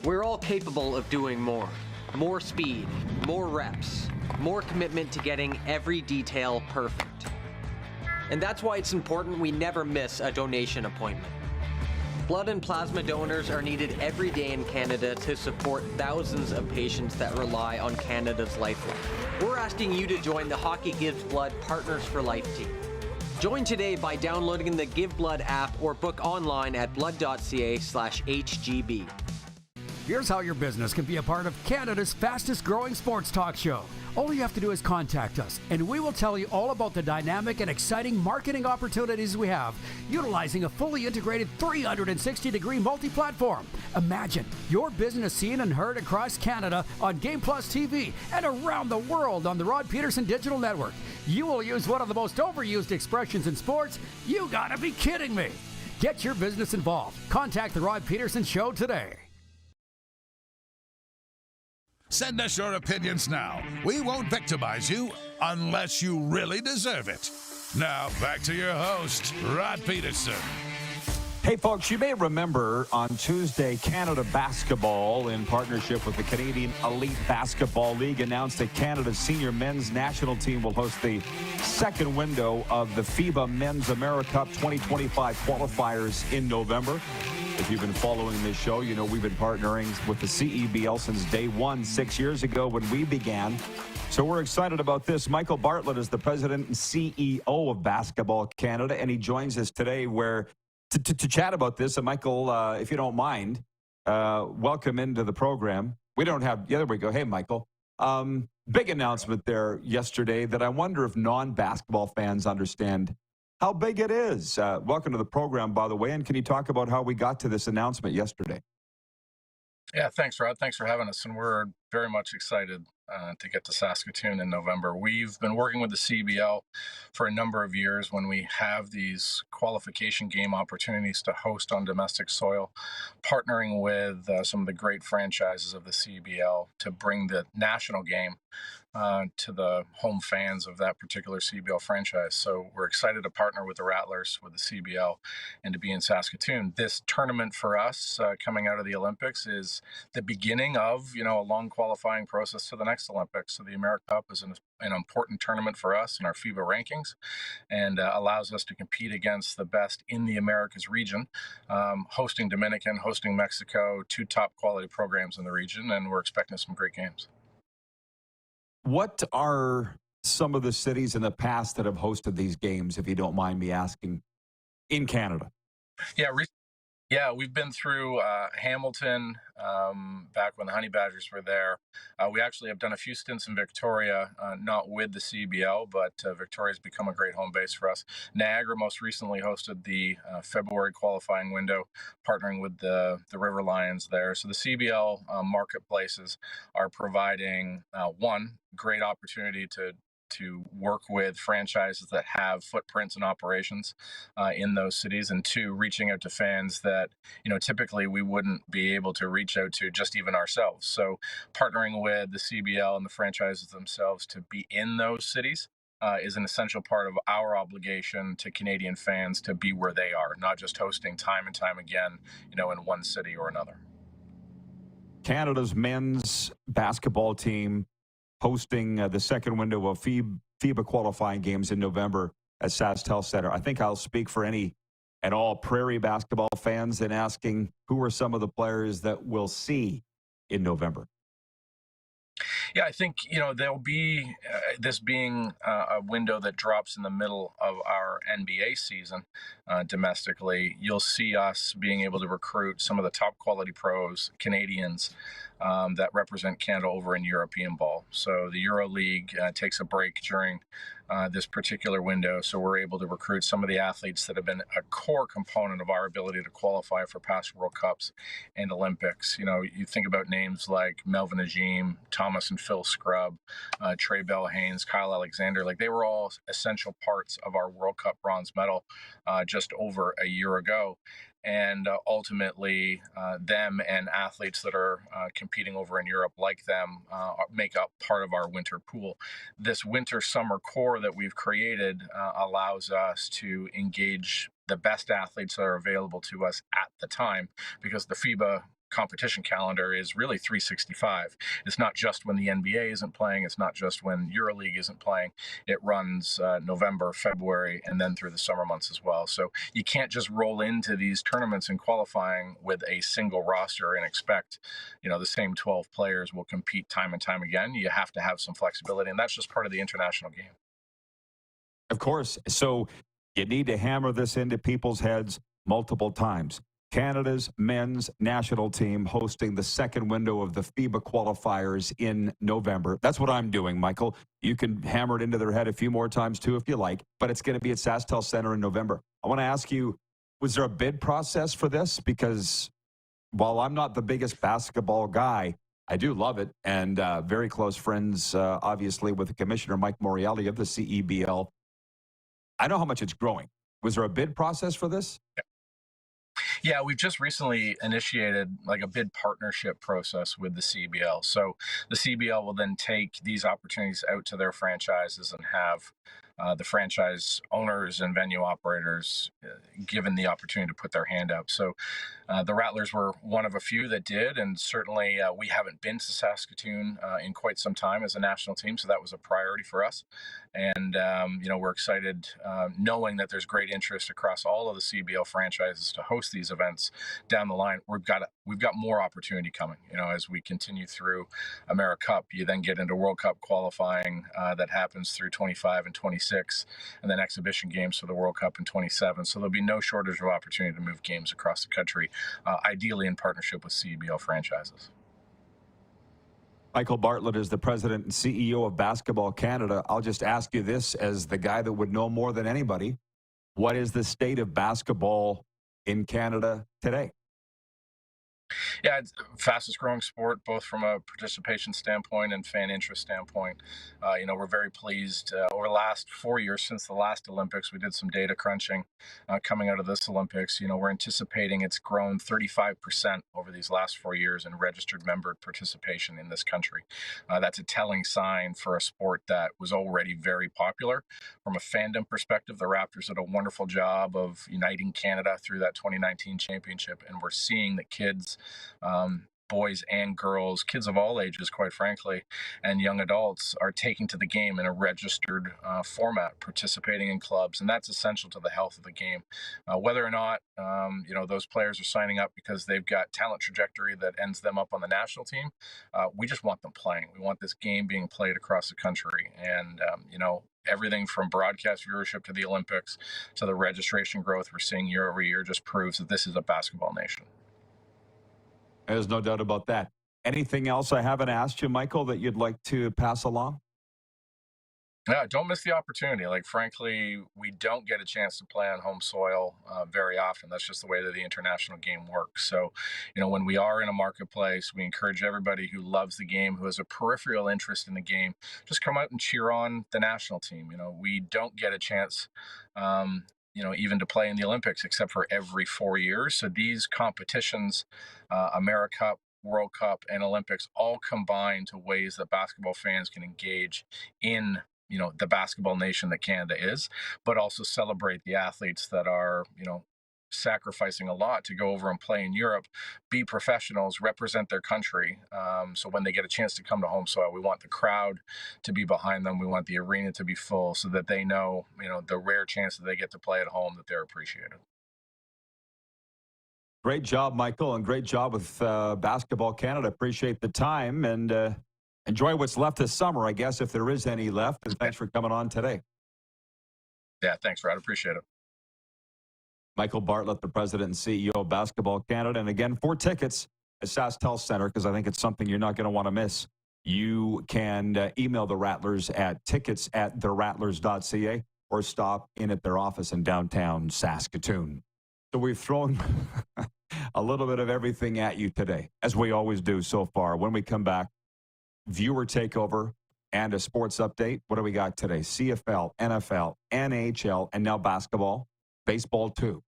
We're all capable of doing more. More speed, more reps, more commitment to getting every detail perfect. And that's why it's important we never miss a donation appointment. Blood and plasma donors are needed every day in Canada to support thousands of patients that rely on Canada's lifeline. We're asking you to join the Hockey Gives Blood Partners for Life team. Join today by downloading the Give Blood app or book online at blood.ca/HGB. Here's how your business can be a part of Canada's fastest growing sports talk show. All you have to do is contact us, and we will tell you all about the dynamic and exciting marketing opportunities we have, utilizing a fully integrated 360-degree multi-platform. Imagine your business seen and heard across Canada on Game Plus TV and around the world on the Rod Pedersen Digital Network. You will use one of the most overused expressions in sports. You gotta be kidding me. Get your business involved. Contact the Rod Pedersen Show today. Send us your opinions now. We won't victimize you unless you really deserve it. Now, back to your host, Rod Pedersen. Hey, folks, you may remember on Tuesday, Canada Basketball, in partnership with the Canadian Elite Basketball League, announced that Canada's senior men's national team will host the second window of the FIBA Men's America Cup 2025 qualifiers in November. If you've been following this show, you know we've been partnering with the CEBL since day one, 6 years ago when we began. So we're excited about this. Michael Bartlett is the president and CEO of Basketball Canada, and he joins us today to chat about this. And Michael, if you don't mind, welcome into the program. We don't have, yeah, there we go. Hey, Michael. Big announcement there yesterday that I wonder if non-basketball fans understand how big it is. Welcome to the program, by the way. And can you talk about how we got to this announcement yesterday? Yeah, thanks, Rod. Thanks for having us. And we're very much excited to get to Saskatoon in November. We've been working with the CBL for a number of years when we have these qualification game opportunities to host on domestic soil, partnering with some of the great franchises of the CBL to bring the national game to the home fans of that particular CBL franchise. So we're excited to partner with the Rattlers, with the CBL, and to be in Saskatoon. This tournament for us coming out of the Olympics is the beginning of, a long qualifying process to the next Olympics. So the America Cup is an important tournament for us in our FIBA rankings and allows us to compete against the best in the Americas region, hosting Dominican, hosting Mexico, two top quality programs in the region, and we're expecting some great games. What are some of the cities in the past that have hosted these games, if you don't mind me asking, in Canada? Yeah, we've been through Hamilton back when the Honey Badgers were there. We actually have done a few stints in Victoria, not with the CBL, but Victoria's become a great home base for us. Niagara most recently hosted the February qualifying window, partnering with the River Lions there. So the CBL marketplaces are providing, one, great opportunity to work with franchises that have footprints and operations in those cities, and two, reaching out to fans that typically we wouldn't be able to reach out to just even ourselves. So partnering with the CBL and the franchises themselves to be in those cities is an essential part of our obligation to Canadian fans to be where they are, not just hosting time and time again, in one city or another. Canada's men's basketball team hosting the second window of FIBA qualifying games in November at SaskTel Center. I think I'll speak for any and all Prairie basketball fans in asking who are some of the players that we'll see in November. Yeah, I think, there'll be this being a window that drops in the middle of our NBA season domestically. You'll see us being able to recruit some of the top quality pros, Canadians, that represent Canada over in European ball. So the Euro League takes a break during this particular window. So we're able to recruit some of the athletes that have been a core component of our ability to qualify for past World Cups and Olympics. You think about names like Melvin Ajim, Thomas and Phil Scrubb, Trey Bell Haynes, Kyle Alexander. Like, they were all essential parts of our World Cup bronze medal just over a year ago. And ultimately, them and athletes that are competing over in Europe like them make up part of our winter pool. This winter-summer core that we've created allows us to engage the best athletes that are available to us at the time, because the FIBA competition calendar is really 365. It's not just when the NBA isn't playing. It's not just when EuroLeague isn't playing. It runs November, February, and then through the summer months as well. So you can't just roll into these tournaments and qualifying with a single roster and expect, the same 12 players will compete time and time again. You have to have some flexibility, and that's just part of the international game. Of course. So you need to hammer this into people's heads multiple times. Canada's men's national team hosting the second window of the FIBA qualifiers in November. That's what I'm doing, Michael. You can hammer it into their head a few more times, too, if you like, but it's going to be at SaskTel Center in November. I want to ask you, was there a bid process for this? Because while I'm not the biggest basketball guy, I do love it, and very close friends, obviously, with the commissioner, Mike Morreale of the CEBL. I know how much it's growing. Was there a bid process for this? Yeah, we've just recently initiated like a bid partnership process with the CBL. So the CBL will then take these opportunities out to their franchises and have the franchise owners and venue operators given the opportunity to put their hand up. So the Rattlers were one of a few that did, and certainly we haven't been to Saskatoon in quite some time as a national team, so that was a priority for us. And we're excited knowing that there's great interest across all of the CBL franchises to host these events down the line. We've got more opportunity coming. As we continue through AmeriCup, you then get into World Cup qualifying that happens through 25 and 26, and then exhibition games for the World Cup in 27. So there'll be no shortage of opportunity to move games across the country, ideally in partnership with CBL franchises. Michael Bartlett is the president and CEO of Basketball Canada. I'll just ask you this as the guy that would know more than anybody. What is the state of basketball in Canada today? Yeah, it's the fastest growing sport, both from a participation standpoint and fan interest standpoint. We're very pleased. Over the last 4 years since the last Olympics, we did some data crunching coming out of this Olympics. We're anticipating it's grown 35% over these last 4 years in registered member participation in this country. That's a telling sign for a sport that was already very popular. From a fandom perspective, the Raptors did a wonderful job of uniting Canada through that 2019 championship, and we're seeing that kids, boys and girls, kids of all ages, quite frankly, and young adults are taking to the game in a registered format, participating in clubs, and that's essential to the health of the game. Whether or not, those players are signing up because they've got talent trajectory that ends them up on the national team, we just want them playing. We want this game being played across the country, and, everything from broadcast viewership to the Olympics to the registration growth we're seeing year over year just proves that this is a basketball nation. There's no doubt about that. Anything else I haven't asked you, Michael, that you'd like to pass along? Yeah, don't miss the opportunity. Frankly, we don't get a chance to play on home soil very often. That's just the way that the international game works. So, when we are in a marketplace, we encourage everybody who loves the game, who has a peripheral interest in the game, just come out and cheer on the national team. We don't get a chance, even to play in the Olympics, except for every 4 years. So these competitions, AmeriCup, World Cup, and Olympics, all combine to ways that basketball fans can engage in the basketball nation that Canada is, but also celebrate the athletes that are, sacrificing a lot to go over and play in Europe, be professionals, represent their country. So when they get a chance to come to home soil, we want the crowd to be behind them. We want the arena to be full so that they know, the rare chance that they get to play at home, that they're appreciated. Great job, Michael, and great job with Basketball Canada. Appreciate the time, and enjoy what's left this summer, I guess, if there is any left. And thanks for coming on today. Yeah, thanks, Rod. Appreciate it. Michael Bartlett, the president and CEO of Basketball Canada. And again, for tickets at SaskTel Center, because I think it's something you're not going to want to miss, you can email the Rattlers at tickets@therattlers.ca or stop in at their office in downtown Saskatoon. So we've thrown a little bit of everything at you today, as we always do so far. When we come back, viewer takeover and a sports update. What do we got today? CFL, NFL, NHL, and now basketball. Baseball, too.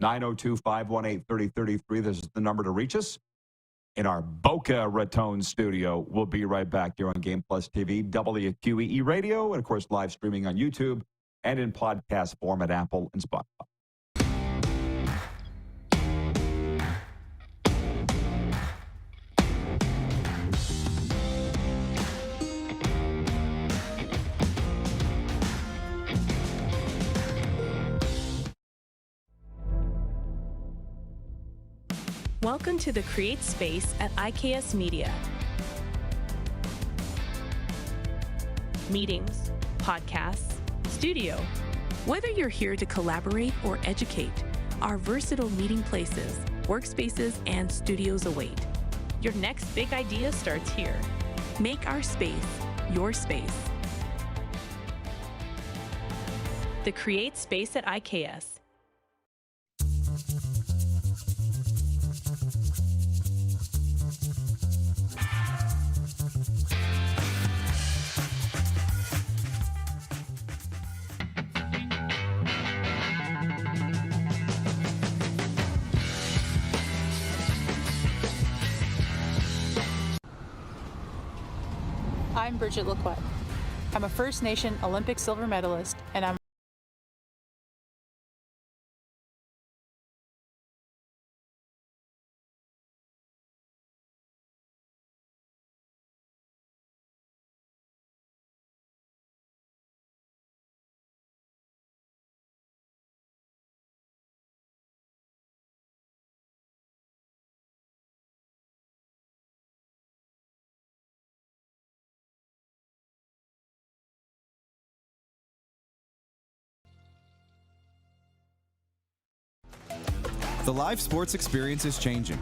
902-518-3033. This is the number to reach us in our Boca Raton studio. We'll be right back here on Game Plus TV, WQEE Radio, and, of course, live streaming on YouTube and in podcast form at Apple and Spotify. Welcome to the Create Space at IKS Media. Meetings, podcasts, studio. Whether you're here to collaborate or educate, our versatile meeting places, workspaces, and studios await. Your next big idea starts here. Make our space your space. The Create Space at IKS. I'm Bridget Lacquette. I'm a First Nation Olympic silver medalist, and I'm The live sports experience is changing.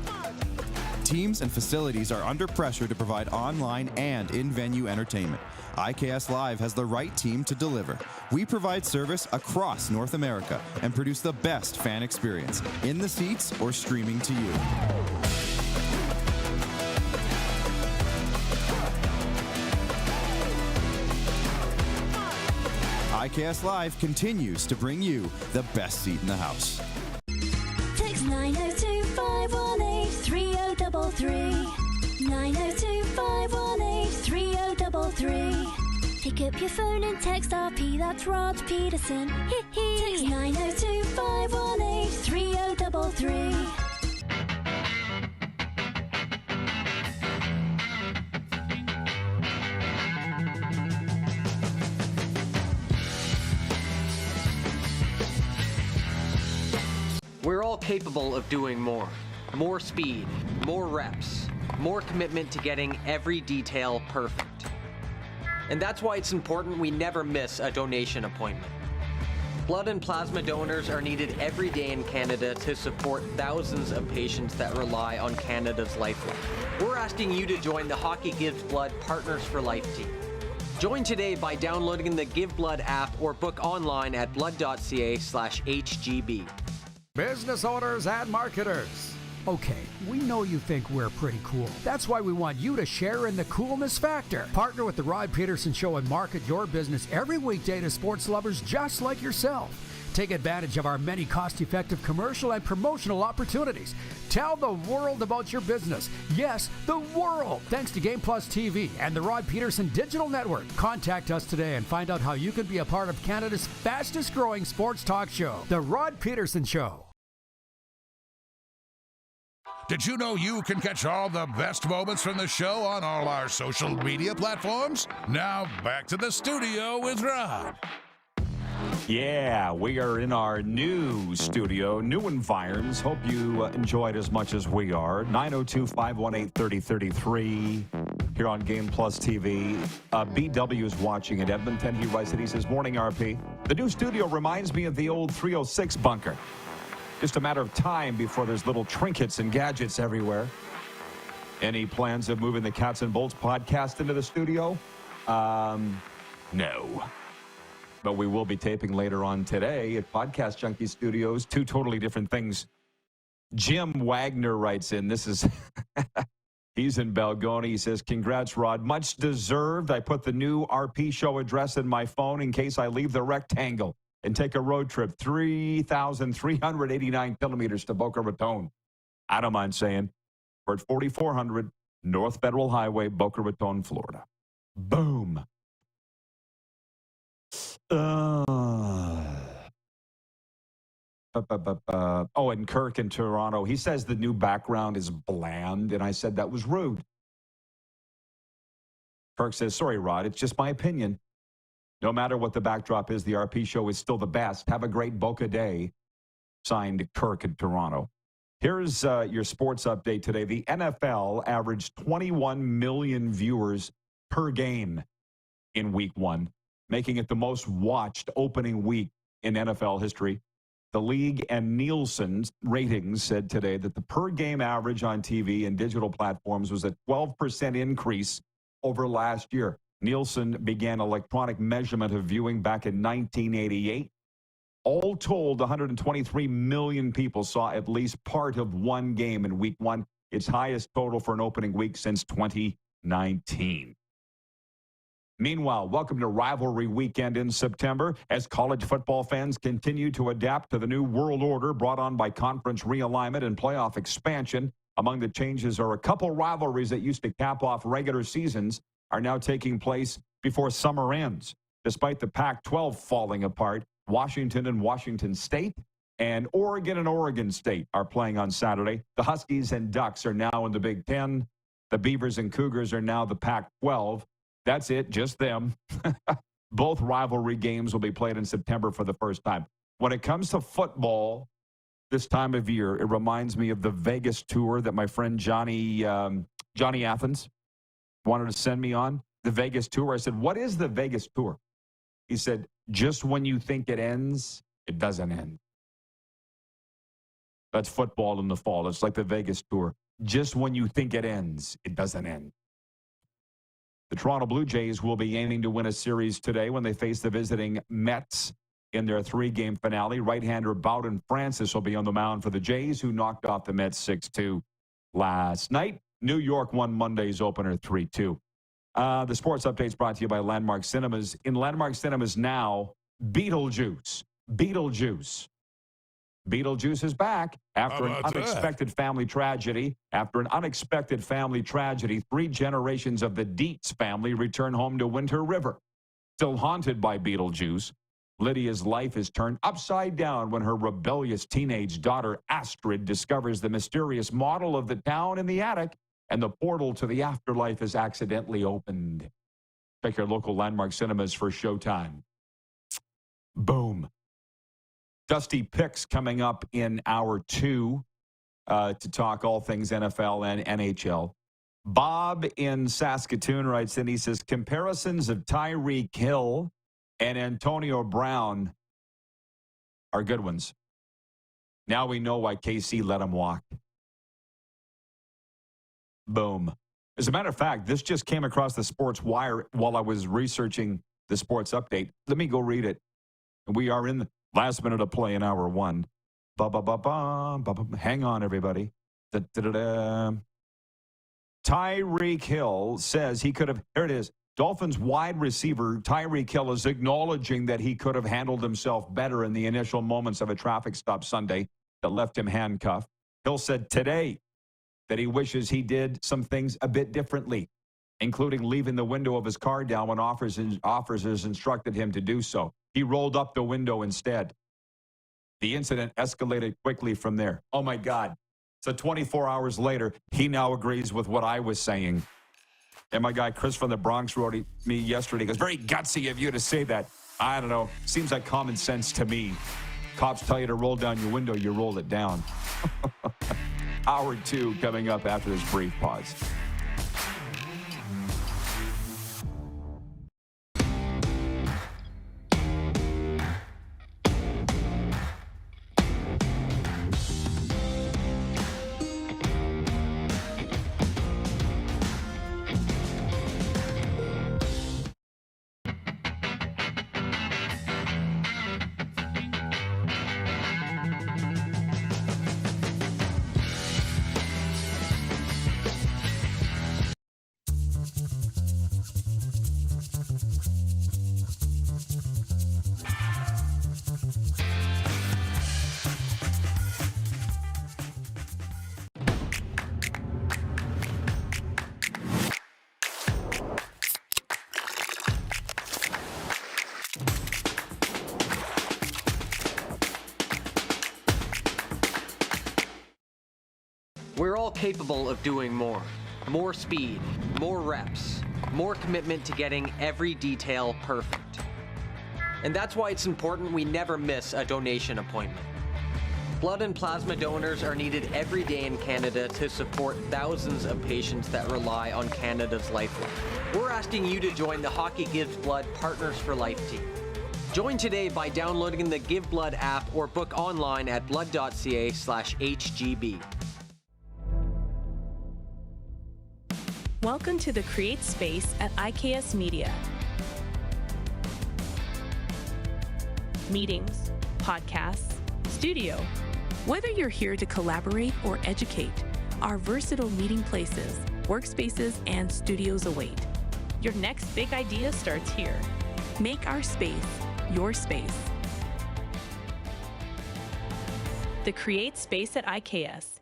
Teams and facilities are under pressure to provide online and in-venue entertainment. IKS Live has the right team to deliver. We provide service across North America and produce the best fan experience, in the seats or streaming to you. IKS Live continues to bring you the best seat in the house. Text 902-518-3033. 902-518-3033. Pick up your phone and text RP, that's Rod Pedersen. Text 902-518-3033. We're all capable of doing more. More speed, more reps, more commitment to getting every detail perfect. And that's why it's important we never miss a donation appointment. Blood and plasma donors are needed every day in Canada to support thousands of patients that rely on Canada's lifeline. We're asking you to join the Hockey Gives Blood Partners for Life team. Join today by downloading the Give Blood app or book online at blood.ca/HGB. Business owners and marketers. Okay, we know you think we're pretty cool. That's why we want you to share in the coolness factor. Partner with the Rod Pedersen Show and market your business every weekday to sports lovers just like yourself. Take advantage of our many cost-effective commercial and promotional opportunities. Tell the world about your business. Yes, the world. Thanks to Game Plus TV and the Rod Pedersen Digital Network. Contact us today and find out how you can be a part of Canada's fastest-growing sports talk show, The Rod Pedersen Show. Did you know you can catch all the best moments from the show on all our social media platforms? Now, back to the studio with Rod. Yeah, we are in our new studio, new environs. Hope you enjoyed as much as we are. 902-518-3033 here on Game Plus TV. BW is watching in Edmonton. He writes it. He says, "Morning, RP. The new studio reminds me of the old 306 bunker. Just a matter of time before there's little trinkets and gadgets everywhere." Any plans of moving the Cats and Bolts podcast into the studio? No. But we will be taping later on today at Podcast Junkie Studios. Two totally different things. Jim Wagner writes in. This is... He's in Balgoni. He says, "Congrats, Rod. Much deserved. I put the new RP show address in my phone in case I leave the rectangle and take a road trip 3,389 kilometers to Boca Raton. I don't mind saying we're at 4400 North Federal Highway, Boca Raton, Florida." Boom. Oh, and Kirk in Toronto. He says the new background is bland, and I said that was rude. Kirk says, "Sorry, Rod, it's just my opinion. No matter what the backdrop is, the RP show is still the best. Have a great Boca day." Signed, Kirk in Toronto. Here's your sports update today. The NFL averaged 21 million viewers per game in week 1, making it the most watched opening week in NFL history. The league and Nielsen's ratings said today that the per-game average on TV and digital platforms was a 12% increase over last year. Nielsen began electronic measurement of viewing back in 1988. All told, 123 million people saw at least part of one game in week 1, its highest total for an opening week since 2019. Meanwhile, welcome to Rivalry Weekend in September as college football fans continue to adapt to the new world order brought on by conference realignment and playoff expansion. Among the changes are a couple rivalries that used to cap off regular seasons are now taking place before summer ends. Despite the Pac-12 falling apart, Washington and Washington State and Oregon State are playing on Saturday. The Huskies and Ducks are now in the Big Ten. The Beavers and Cougars are now the Pac-12. That's it, just them. Both rivalry games will be played in September for the first time. When it comes to football this time of year, it reminds me of the Vegas tour that my friend Johnny Athens wanted to send me on. The Vegas tour. I said, what is the Vegas tour? He said, just when you think it ends, it doesn't end. That's football in the fall. It's like the Vegas tour. Just when you think it ends, it doesn't end. The Toronto Blue Jays will be aiming to win a series today when they face the visiting Mets in their 3-game finale. Right-hander Bowden Francis will be on the mound for the Jays, who knocked off the Mets 6-2 last night. New York won Monday's opener 3-2. The sports update is brought to you by Landmark Cinemas. In Landmark Cinemas now, Beetlejuice. Beetlejuice is back after an unexpected family tragedy. After an unexpected family tragedy, 3 generations of the Dietz family return home to Winter River. Still haunted by Beetlejuice, Lydia's life is turned upside down when her rebellious teenage daughter Astrid discovers the mysterious model of the town in the attic, and the portal to the afterlife is accidentally opened. Check your local Landmark Cinemas for showtime. Boom. Dusty Picks coming up in hour 2 to talk all things NFL and NHL. Bob in Saskatoon writes in, he says, comparisons of Tyreek Hill and Antonio Brown are good ones. Now we know why KC let him walk. Boom. As a matter of fact, this just came across the Sports Wire while I was researching the sports update. Let me go read it. We are in the last minute of play in hour 1. Hang on, everybody. Tyreek Hill says he could have, here it is. Dolphins wide receiver Tyreek Hill is acknowledging that he could have handled himself better in the initial moments of a traffic stop Sunday that left him handcuffed. Hill said today that he wishes he did some things a bit differently, including leaving the window of his car down when officers instructed him to do so. He rolled up the window instead. The incident escalated quickly from there. Oh, my God. So 24 hours later, he now agrees with what I was saying. And my guy Chris from the Bronx wrote me yesterday. He goes, very gutsy of you to say that. I don't know. Seems like common sense to me. Cops tell you to roll down your window, you roll it down. Hour 2 coming up after this brief pause. We're all capable of doing more. More speed, more reps, more commitment to getting every detail perfect. And that's why it's important we never miss a donation appointment. Blood and plasma donors are needed every day in Canada to support thousands of patients that rely on Canada's lifeline. We're asking you to join the Hockey Gives Blood Partners for Life team. Join today by downloading the Give Blood app or book online at blood.ca/HGB. Welcome to the Create Space at IKS Media. Meetings, podcasts, studio. Whether you're here to collaborate or educate, our versatile meeting places, workspaces, and studios await. Your next big idea starts here. Make our space your space. The Create Space at IKS.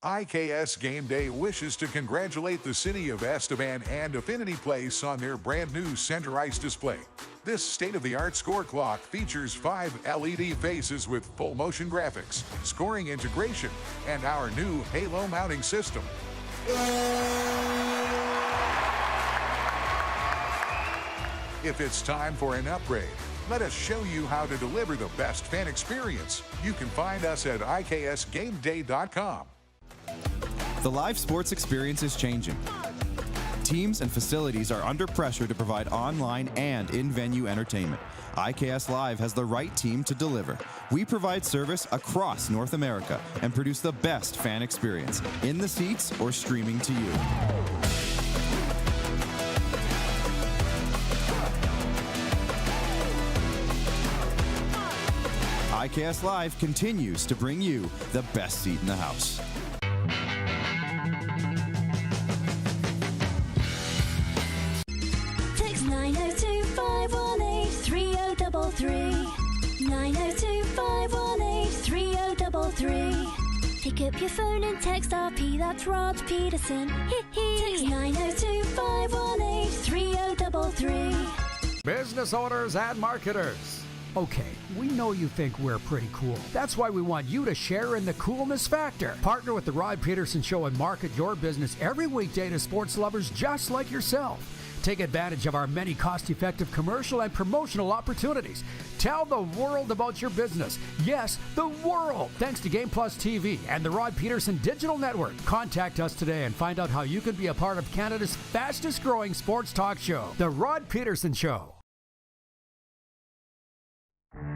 IKS Game Day wishes to congratulate the city of Estevan and Affinity Place on their brand new center ice display. This state-of-the-art score clock features 5 LED faces with full motion graphics, scoring integration, and our new halo mounting system. If it's time for an upgrade, let us show you how to deliver the best fan experience. You can find us at iksgameday.com. The live sports experience is changing. Teams and facilities are under pressure to provide online and in-venue entertainment. IKS Live has the right team to deliver. We provide service across North America and produce the best fan experience, in the seats or streaming to you. IKS Live continues to bring you the best seat in the house. Text 902-518-3033. 902-518-3033. Pick up your phone and text RP, that's Rod Pedersen. Text 902-518-3033. Business owners and marketers. Okay, we know you think we're pretty cool. That's why we want you to share in the coolness factor. Partner with the Rod Pedersen Show and market your business every weekday to sports lovers just like yourself. Take advantage of our many cost-effective commercial and promotional opportunities. Tell the world about your business. Yes, the world. Thanks to Game Plus TV and the Rod Pedersen Digital Network. Contact us today and find out how you can be a part of Canada's fastest-growing sports talk show, The Rod Pedersen Show.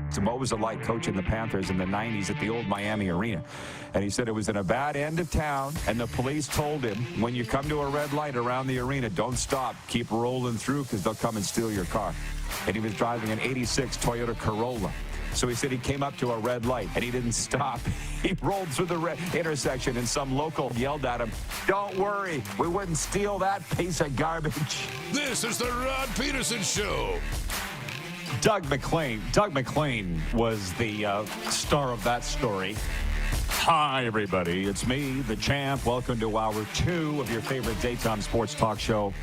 So what was it like coaching the Panthers in the 90s at the old Miami Arena? And he said it was in a bad end of town, and the police told him, when you come to a red light around the arena, don't stop. Keep rolling through because they'll come and steal your car. And he was driving an 86 Toyota Corolla. So he said he came up to a red light, and he didn't stop. He rolled through the red intersection, and some local yelled at him, "Don't worry, we wouldn't steal that piece of garbage." This is the Rod Pedersen Show. Doug McLean was the star of that story. Hi, everybody. It's me, the champ. Welcome to hour 2 of your favorite daytime sports talk show.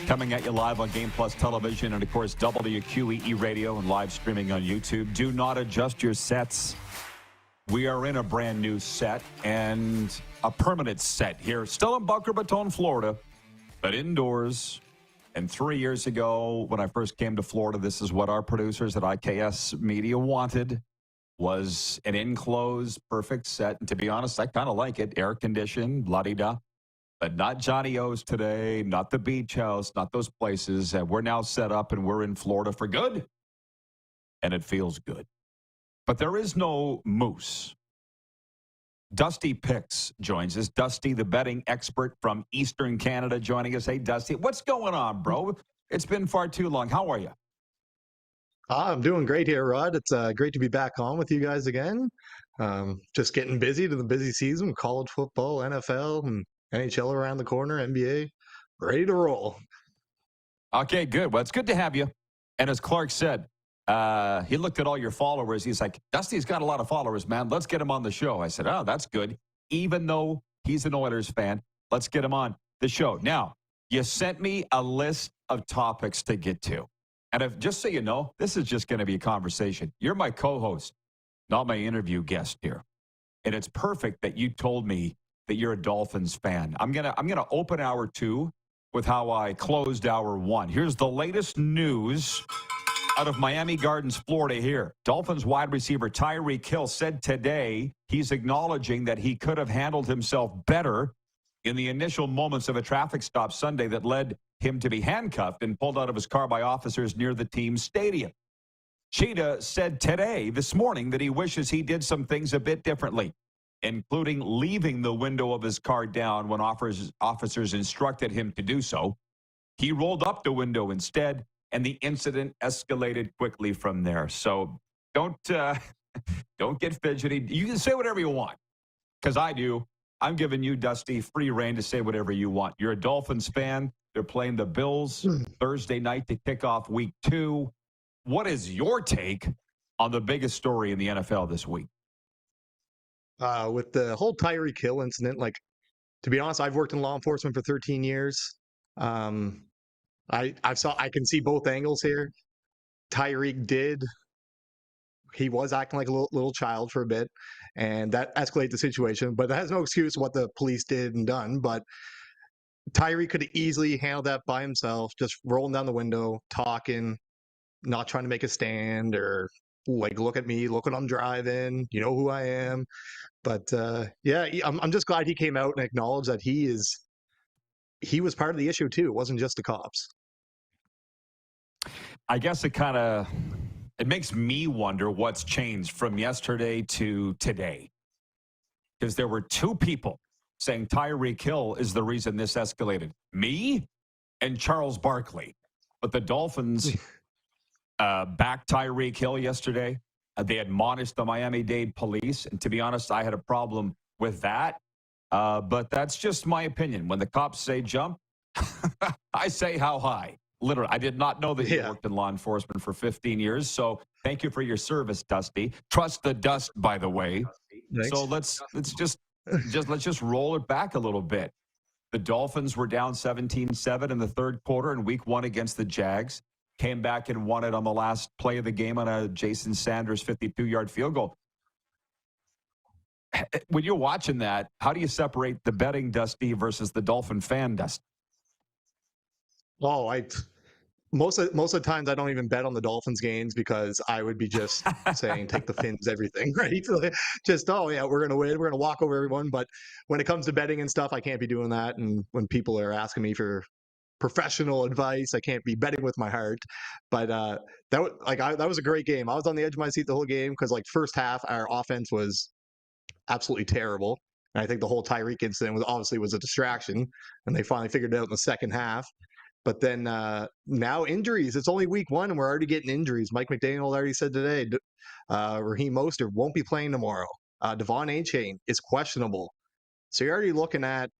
Coming at you live on Game Plus Television and, of course, WQEE Radio and live streaming on YouTube. Do not adjust your sets. We are in a brand new set and a permanent set here. Still in Boca Raton, Florida, but indoors. And 3 years ago, when I first came to Florida, this is what our producers at IKS Media wanted, was an enclosed, perfect set. And to be honest, I kind of like it. Air-conditioned, la-di-da. But not Johnny O's today, not the beach house, not those places. We're now set up, and we're in Florida for good. And it feels good. But there is no moose. Dusty Picks joins us. Dusty, the betting expert from Eastern Canada, joining us. Hey, Dusty, what's going on, bro? It's been far too long. How are you? I'm doing great here, Rod. It's great to be back on with you guys again. Just getting busy to the busy season. College football, NFL, and NHL around the corner, NBA. Ready to roll. Okay, good. Well, it's good to have you. And as Clark said, he looked at all your followers. He's like, Dusty's got a lot of followers, man. Let's get him on the show. I said, oh, that's good. Even though he's an Oilers fan, let's get him on the show. Now, you sent me a list of topics to get to. And just so you know, this is just going to be a conversation. You're my co-host, not my interview guest here. And it's perfect that you told me that you're a Dolphins fan. I'm gonna open hour 2 with how I closed hour 1. Here's the latest news out of Miami Gardens, Florida here. Dolphins wide receiver Tyreek Hill said today he's acknowledging that he could have handled himself better in the initial moments of a traffic stop Sunday that led him to be handcuffed and pulled out of his car by officers near the team's stadium. Cheetah said this morning, that he wishes he did some things a bit differently, including leaving the window of his car down when officers instructed him to do so. He rolled up the window instead, and the incident escalated quickly from there. So don't get fidgety. You can say whatever you want, because I do. I'm giving you, Dusty, free reign to say whatever you want. You're a Dolphins fan. They're playing the Bills Thursday night to kick off week 2. What is your take on the biggest story in the NFL this week? With the whole Tyreek Hill incident, like, to be honest, I've worked in law enforcement for 13 years. I can see both angles here. Tyreek he was acting like a little child for a bit, and that escalated the situation. But that has no excuse what the police did and done. But Tyreek could have easily handled that by himself, just rolling down the window, talking, not trying to make a stand or like, look at me, look what I'm driving, you know who I am. But I'm just glad he came out and acknowledged that he was part of the issue too. It wasn't just the cops. I guess it makes me wonder what's changed from yesterday to today. Because there were 2 people saying Tyreek Hill is the reason this escalated. Me and Charles Barkley. But the Dolphins backed Tyreek Hill yesterday. They admonished the Miami-Dade police. And to be honest, I had a problem with that. But that's just my opinion. When the cops say jump, I say how high. Literally, I did not know that you worked in law enforcement for 15 years. So thank you for your service, Dusty. Trust the dust, by the way. Thanks. So let's just roll it back a little bit. The Dolphins were down 17-7 in the third quarter in week 1 against the Jags. Came back and won it on the last play of the game on a Jason Sanders 52-yard field goal. When you're watching that, how do you separate the betting Dusty versus the Dolphin fan Dusty? Oh, most of the times I don't even bet on the Dolphins games because I would be just saying take the Fins everything, right? Just we're gonna win, we're gonna walk over everyone. But when it comes to betting and stuff, I can't be doing that. And when people are asking me for professional advice, I can't be betting with my heart. But that was a great game. I was on the edge of my seat the whole game because first half our offense was absolutely terrible. And I think the whole Tyreek incident was a distraction, and they finally figured it out in the second half. But then now injuries. It's only week 1, and we're already getting injuries. Mike McDaniel already said today, Raheem Mostert won't be playing tomorrow. Devon A-Chain is questionable. So you're already looking at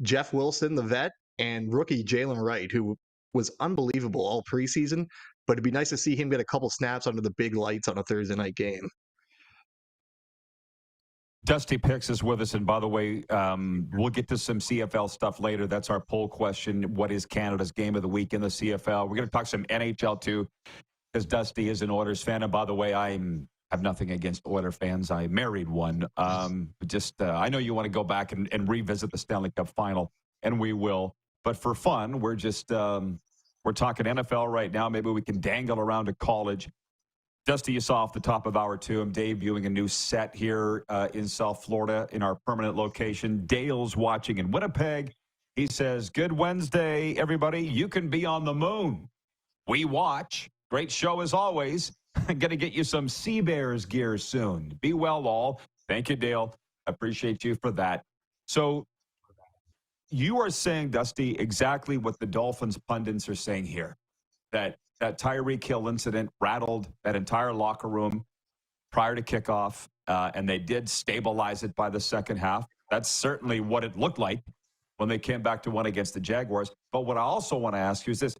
Jeff Wilson, the vet, and rookie Jalen Wright, who was unbelievable all preseason. But it'd be nice to see him get a couple snaps under the big lights on a Thursday night game. Dusty Picks is with us, and by the way, we'll get to some CFL stuff later. That's our poll question. What is Canada's game of the week in the CFL? We're going to talk some NHL too, because Dusty is an Oilers fan. And by the way, I have nothing against Oilers fans. I married one. I know you want to go back and revisit the Stanley Cup final, and we will. But for fun, we're talking NFL right now. Maybe we can dangle around to college. Dusty, you saw off the top of hour 2, I'm debuting a new set here in South Florida in our permanent location. Dale's watching in Winnipeg. He says, good Wednesday, everybody. You can be on the moon. We watch. Great show as always. I'm going to get you some Sea Bears gear soon. Be well, all. Thank you, Dale. Appreciate you for that. So you are saying, Dusty, exactly what the Dolphins pundits are saying here, that Tyreek Hill incident rattled that entire locker room prior to kickoff, and they did stabilize it by the second half. That's certainly what it looked like when they came back to win against the Jaguars. But what I also want to ask you is this.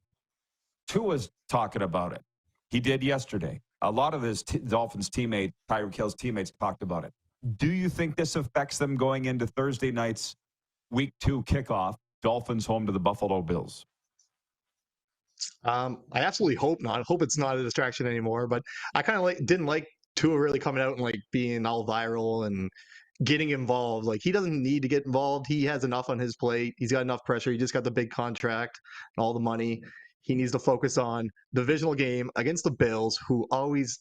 Tua's talking about it. He did yesterday. A lot of his Dolphins teammates, Tyreek Hill's teammates, talked about it. Do you think this affects them going into Thursday night's week 2 kickoff, Dolphins home to the Buffalo Bills? I absolutely hope not. I hope it's not a distraction anymore. But I kind of didn't like Tua really coming out and being all viral and getting involved. He doesn't need to get involved. He has enough on his plate. He's got enough pressure. He just got the big contract and all the money. he needs to focus on divisional game against the Bills, who always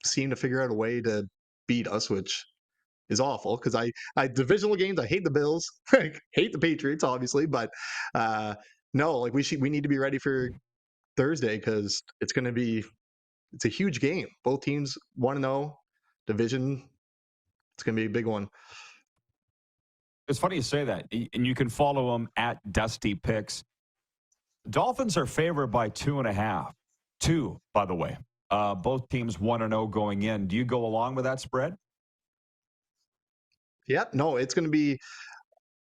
seem to figure out a way to beat us, which is awful because I divisional games, I hate the Bills, I hate the Patriots, obviously, but no, like we need to be ready for Thursday because it's a huge game. Both teams 1-0 division. It's going to be a big one. It's funny you say that, and you can follow him at Dusty Picks. Dolphins are favored by 2.5. 2, by the way. Both teams 1-0 going in. Do you go along with that spread? Yeah, no, it's going to be.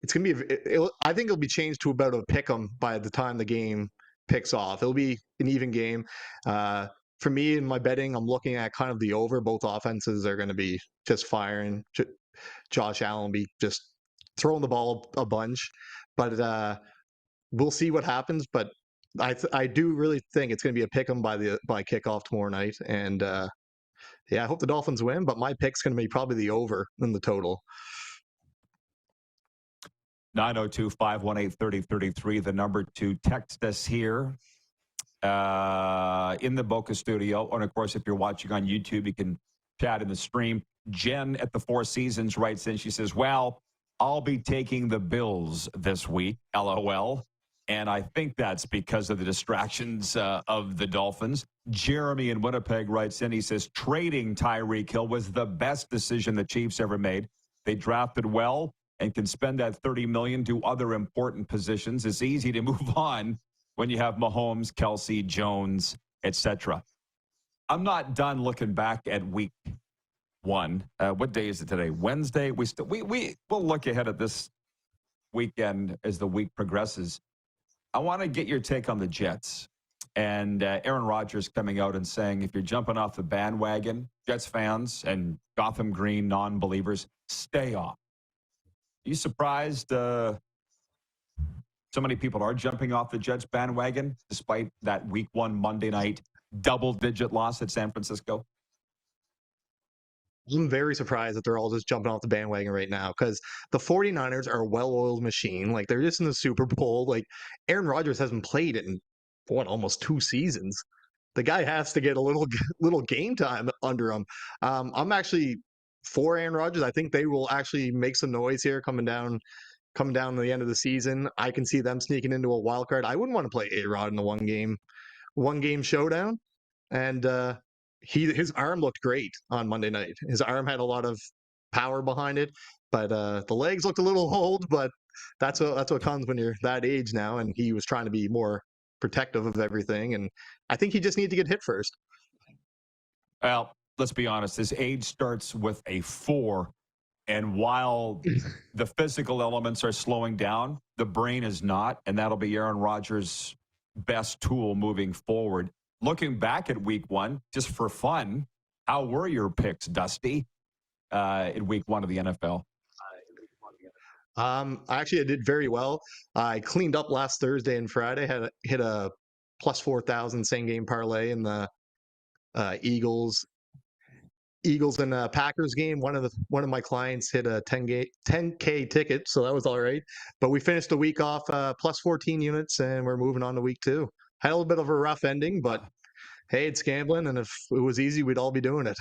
I think it'll be changed to about a pick 'em by the time the game picks off. It'll be an even game. For me in my betting, I'm looking at kind of the over. Both offenses are going to be just firing. Josh Allen will be just throwing the ball a bunch, but we'll see what happens. But I do really think it's going to be a pick 'em by kickoff tomorrow night, and yeah, I hope the Dolphins win. But my pick's going to be probably the over in the total. 902-518-3033, the number to text us here in the Boca studio. And, of course, if you're watching on YouTube, you can chat in the stream. Jen at the Four Seasons writes in. She says, well, I'll be taking the Bills this week, LOL. And I think that's because of the distractions of the Dolphins. Jeremy in Winnipeg writes in. He says, trading Tyreek Hill was the best decision the Chiefs ever made. They drafted well and can spend that $30 million to other important positions. It's easy to move on when you have Mahomes, Kelsey, Jones, etc. I'm not done looking back at week 1. What day is it today? Wednesday. We'll look ahead at this weekend as the week progresses. I want to get your take on the Jets and Aaron Rodgers coming out and saying, if you're jumping off the bandwagon, Jets fans and Gotham Green non-believers, stay off. Are you surprised so many people are jumping off the Jets bandwagon despite that week 1 Monday night double-digit loss at San Francisco? I'm very surprised that they're all just jumping off the bandwagon right now because the 49ers are a well-oiled machine. Like, they're just in the Super Bowl. Like, Aaron Rodgers hasn't played in, almost 2 seasons. The guy has to get a little game time under him. I'm actually for Aaron Rodgers. I think they will actually make some noise here coming down to the end of the season. I can see them sneaking into a wild card. I wouldn't want to play A-Rod in a one game showdown. And his arm looked great on Monday night. His arm had a lot of power behind it, but the legs looked a little old, but that's what comes when you're that age now. And he was trying to be more protective of everything. And I think he just needed to get hit first. Well, let's be honest, his age starts with a 4. And while the physical elements are slowing down, the brain is not. And that'll be Aaron Rodgers' best tool moving forward. Looking back at week 1, just for fun, how were your picks, Dusty, in week 1 of the NFL? Actually, I did very well. I cleaned up last Thursday and Friday, hit a plus 4,000 same game parlay in the Eagles and Packers game. One of my clients hit a 10K ticket, so that was all right. But we finished the week off plus 14 units, and we're moving on to week 2. Had a little bit of a rough ending, but hey, it's gambling, and if it was easy, we'd all be doing it.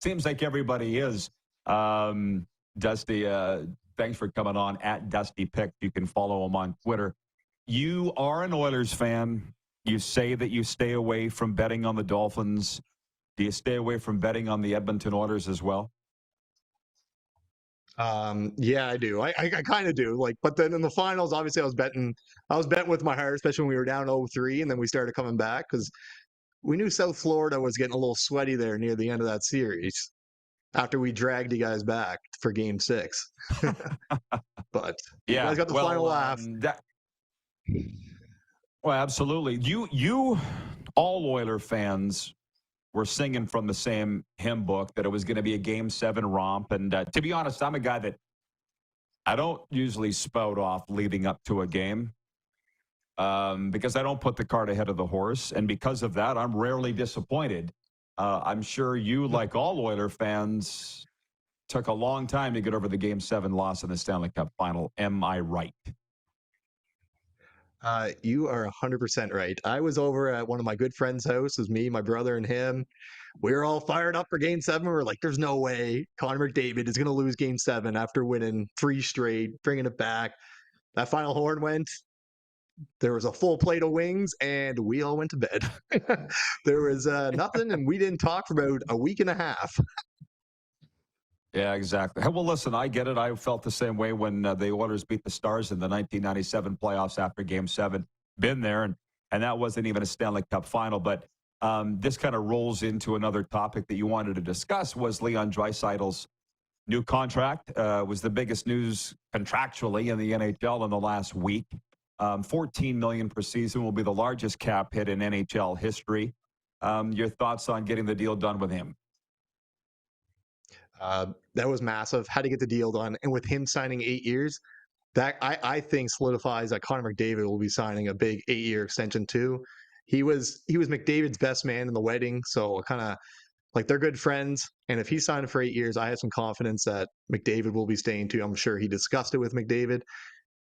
Seems like everybody is. Dusty, thanks for coming on at Dusty Pick. You can follow him on Twitter. You are an Oilers fan. You say that you stay away from betting on the Dolphins. Do you stay away from betting on the Edmonton Oilers as well? Yeah, I do. I kind of do. Like, but then in the finals, obviously, I was betting with my heart, especially when we were down 0-3, and then we started coming back because we knew South Florida was getting a little sweaty there near the end of that series after we dragged you guys back for Game 6. But yeah, you guys got the final laugh. Well, absolutely. You all Oiler fans were singing from the same hymn book that it was going to be a Game 7 romp. And to be honest, I'm a guy that I don't usually spout off leading up to a game because I don't put the cart ahead of the horse. And because of that, I'm rarely disappointed. I'm sure you, like all Oiler fans, took a long time to get over the Game 7 loss in the Stanley Cup final. Am I right? You are 100% right. I was over at one of my good friends' house. It was me, my brother, and him. We were all fired up for Game 7. We're like, there's no way Connor McDavid is going to lose Game 7 after winning 3 straight, bringing it back. That final horn went. There was a full plate of wings, and we all went to bed. There was nothing, and we didn't talk for about a week and a half. Yeah, exactly. Well, listen, I get it. I felt the same way when the Oilers beat the Stars in the 1997 playoffs after Game 7. Been there, and that wasn't even a Stanley Cup final. But this kind of rolls into another topic that you wanted to discuss was Leon Draisaitl's new contract. Was the biggest news contractually in the NHL in the last week. $14 million per season will be the largest cap hit in NHL history. Your thoughts on getting the deal done with him? That was massive. Had to get the deal done, and with him signing 8 years, that I think solidifies that Connor McDavid will be signing a big 8-year extension too. He was McDavid's best man in the wedding, so kind of like they're good friends. And if he signed for 8 years, I have some confidence that McDavid will be staying too. I'm sure he discussed it with McDavid.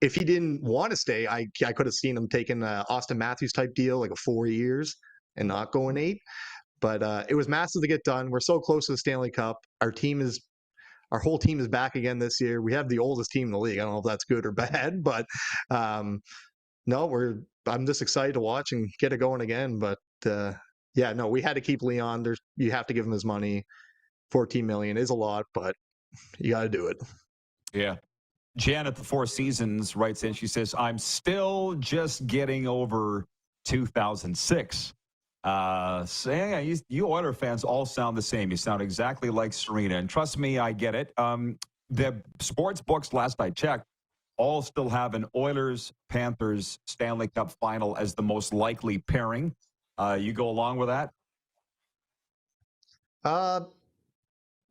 If he didn't want to stay, I could have seen him taking an Austin Matthews type deal, like a 4 years, and not going 8. But it was massive to get done. We're so close to the Stanley Cup. Our whole team is back again this year. We have the oldest team in the league. I don't know if that's good or bad, but no, I'm just excited to watch and get it going again. But yeah, no, we had to keep Leon. You have to give him his money. $14 million is a lot, but you got to do it. Yeah. Janet, the Four Seasons, writes in, she says, I'm still just getting over 2006. So yeah, you Oiler fans all sound the same. You sound exactly like Serena. And trust me, I get it. The sports books, last I checked, all still have an Oilers-Panthers Stanley Cup final as the most likely pairing. You go along with that?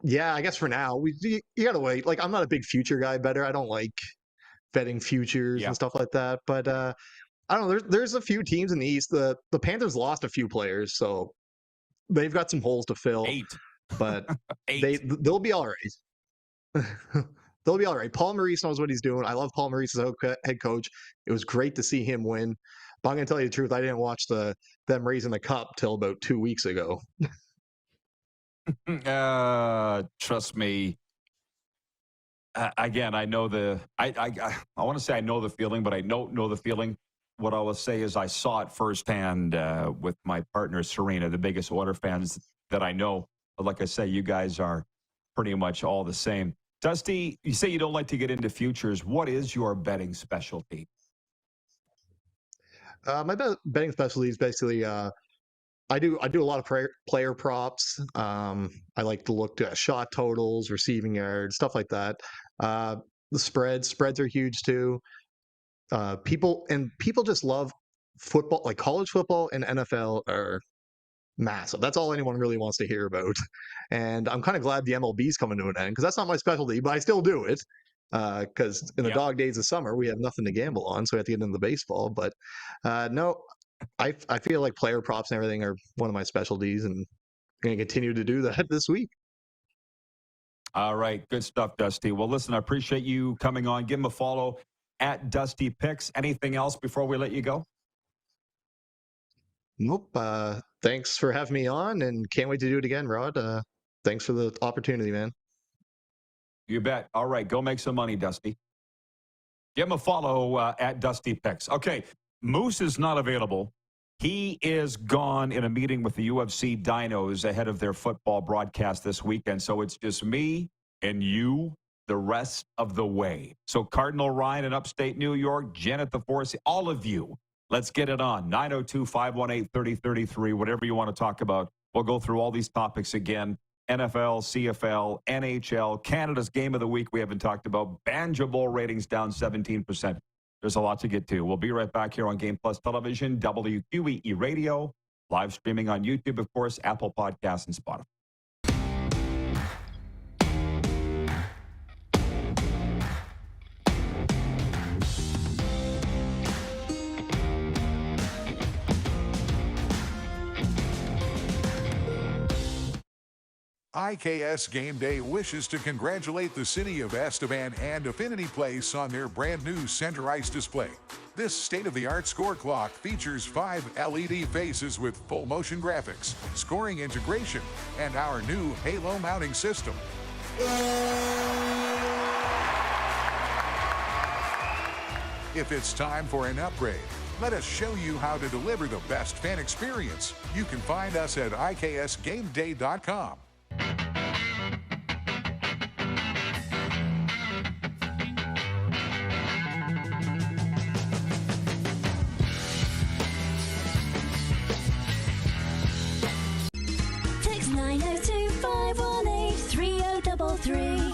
Yeah, I guess for now, you got to wait. Like, I'm not a big future guy better. I don't like betting futures and stuff like that. But I don't know. There's a few teams in the East. The Panthers lost a few players, so they've got some holes to fill. 8. But they'll be all right. They'll be all right. Paul Maurice knows what he's doing. I love Paul Maurice as head coach. It was great to see him win. But I'm going to tell you the truth. I didn't watch them raising the cup till about 2 weeks ago. Trust me. Again, I know I want to say I know the feeling, but I don't know the feeling. What I will say is I saw it firsthand with my partner, Serena, the biggest Oiler fans that I know. But like I say, you guys are pretty much all the same. Dusty, you say you don't like to get into futures. What is your betting specialty? My betting specialty is basically I do a lot of player props. I like to look at shot totals, receiving yards, stuff like that. The spreads are huge too. People just love football, like college football and NFL are massive. That's all anyone really wants to hear about. And I'm kind of glad the MLB is coming to an end because that's not my specialty, but I still do it. Because in the dog days of summer, we have nothing to gamble on, so we have to get into the baseball. But no, I feel like player props and everything are one of my specialties, and I'm going to continue to do that this week. All right, good stuff, Dusty. Well, listen, I appreciate you coming on. Give him a follow at Dusty Picks. Anything else before we let you go? Nope. Thanks for having me on, and can't wait to do it again, Rod. Thanks for the opportunity, man. You bet. All right, go make some money, Dusty. Give him a follow at Dusty Picks. Okay, Moose is not available. He is gone in a meeting with the UFC Dinos ahead of their football broadcast this weekend. So it's just me and you the rest of the way. So Cardinal Ryan in upstate New York, Janet the Force, all of you, let's get it on. 902-518-3033, whatever you want to talk about. We'll go through all these topics again. NFL, CFL, NHL, Canada's Game of the Week we haven't talked about. Banjo Bowl ratings down 17%. There's a lot to get to. We'll be right back here on Game Plus Television, WQEE Radio, live streaming on YouTube, of course, Apple Podcasts, and Spotify. IKS Game Day wishes to congratulate the city of Estevan and Affinity Place on their brand new center ice display. This state-of-the-art score clock features 5 LED faces with full motion graphics, scoring integration, and our new halo mounting system. If it's time for an upgrade, let us show you how to deliver the best fan experience. You can find us at iksgameday.com. Text 902-518-3033.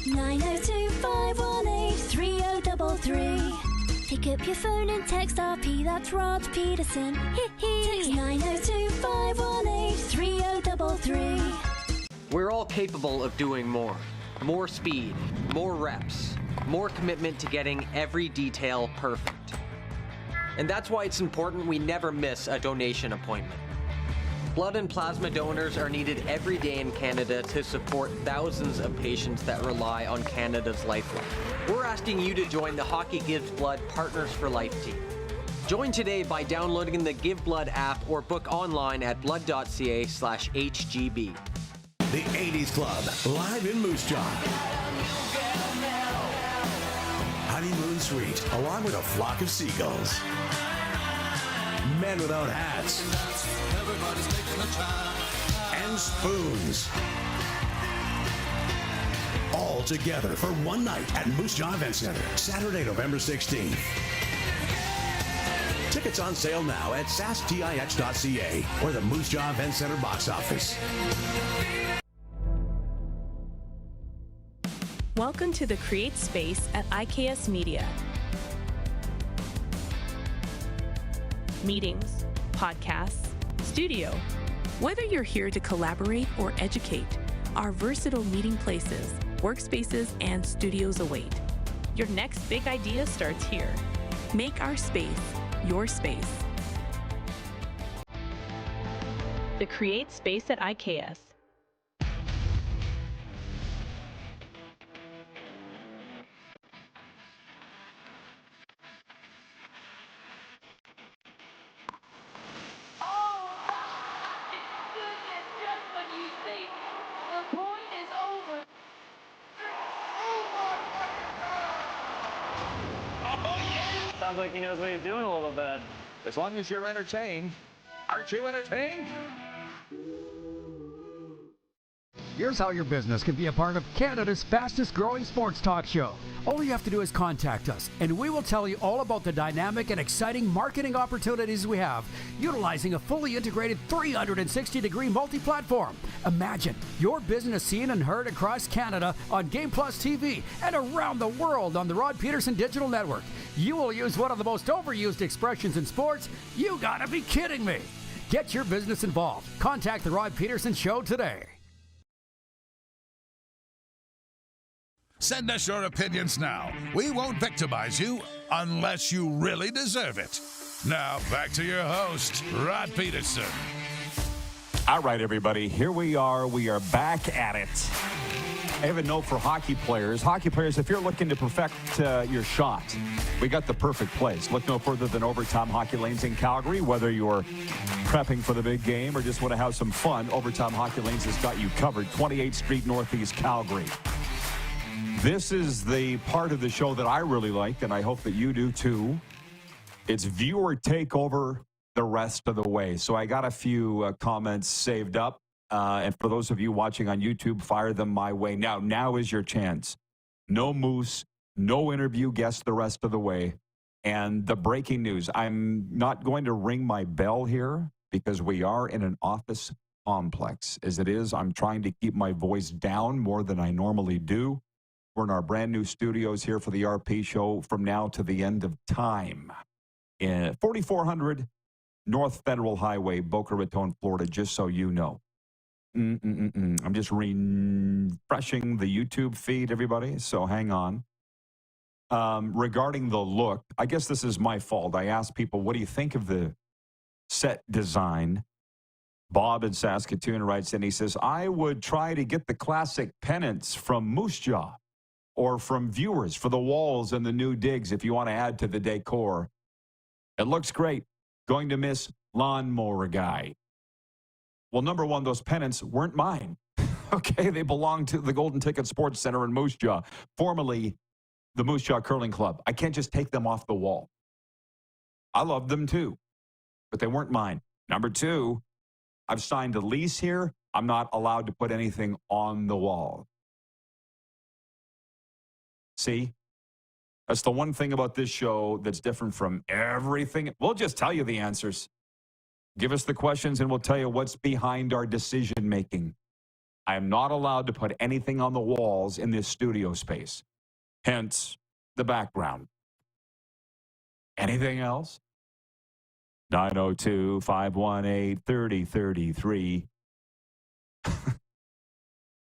902-518-3033. Pick up your phone and text RP, that's Rod Pedersen. Text 902-518-3033. We're all capable of doing more. More speed, more reps, more commitment to getting every detail perfect. And that's why it's important we never miss a donation appointment. Blood and plasma donors are needed every day in Canada to support thousands of patients that rely on Canada's lifeline. We're asking you to join the Hockey Gives Blood Partners for Life team. Join today by downloading the Give Blood app or book online at blood.ca/HGB. The 80s Club, live in Moose Jaw. Honeymoon Suite, along with a flock of seagulls. Men without hats. And spoons. All together for one night at Moose Jaw Event Center, Saturday, November 16th. Tickets on sale now at sastix.ca or the Moose Jaw Event Center box office. Welcome to the Create Space at IKS Media. Meetings, podcasts, studio. Whether you're here to collaborate or educate, our versatile meeting places, workspaces, and studios await. Your next big idea starts here. Make our space your space. The Create Space at IKS. Sounds like he knows what he's doing a little bit. As long as you're entertained. Aren't you entertained? Here's how your business can be a part of Canada's fastest growing sports talk show. All you have to do is contact us, and we will tell you all about the dynamic and exciting marketing opportunities we have, utilizing a fully integrated 360-degree multi-platform. Imagine your business seen and heard across Canada on Game Plus TV and around the world on the Rod Pedersen Digital Network. You will use one of the most overused expressions in sports. You gotta be kidding me. Get your business involved. Contact the Rod Pedersen Show today. Send us your opinions now. We won't victimize you unless you really deserve it. Now, back to your host, Rod Pedersen. All right, everybody, here we are. We are back at it. I have a note for hockey players. Hockey players, if you're looking to perfect your shot, we got the perfect place. Look no further than Overtime Hockey Lanes in Calgary. Whether you're prepping for the big game or just want to have some fun, Overtime Hockey Lanes has got you covered. 28th Street Northeast, Calgary. This is the part of the show that I really like, and I hope that you do too. It's viewer takeover the rest of the way. So I got a few comments saved up. And for those of you watching on YouTube, fire them my way. Now is your chance. No moose, no interview guests the rest of the way. And the breaking news, I'm not going to ring my bell here because we are in an office complex. As it is, I'm trying to keep my voice down more than I normally do. We're in our brand new studios here for the RP show from now to the end of time. In 4400 North Federal Highway, Boca Raton, Florida, just so you know. I'm just refreshing the YouTube feed, everybody, so hang on. Regarding the look, I guess this is my fault. I asked people, what do you think of the set design? Bob in Saskatoon writes in, he says, I would try to get the classic pennants from Moose Jaw or from viewers for the walls and the new digs if you want to add to the decor. It looks great. Going to miss lawnmower guy. Well, number one, those pennants weren't mine. Okay, they belong to the Golden Ticket Sports Center in Moose Jaw, formerly the Moose Jaw Curling Club. I can't just take them off the wall. I love them too, but they weren't mine. Number two, I've signed a lease here. I'm not allowed to put anything on the wall. See? That's the one thing about this show that's different from everything. We'll just tell you the answers. Give us the questions and we'll tell you what's behind our decision making. I am not allowed to put anything on the walls in this studio space. Hence, the background. Anything else? 902-518-3033.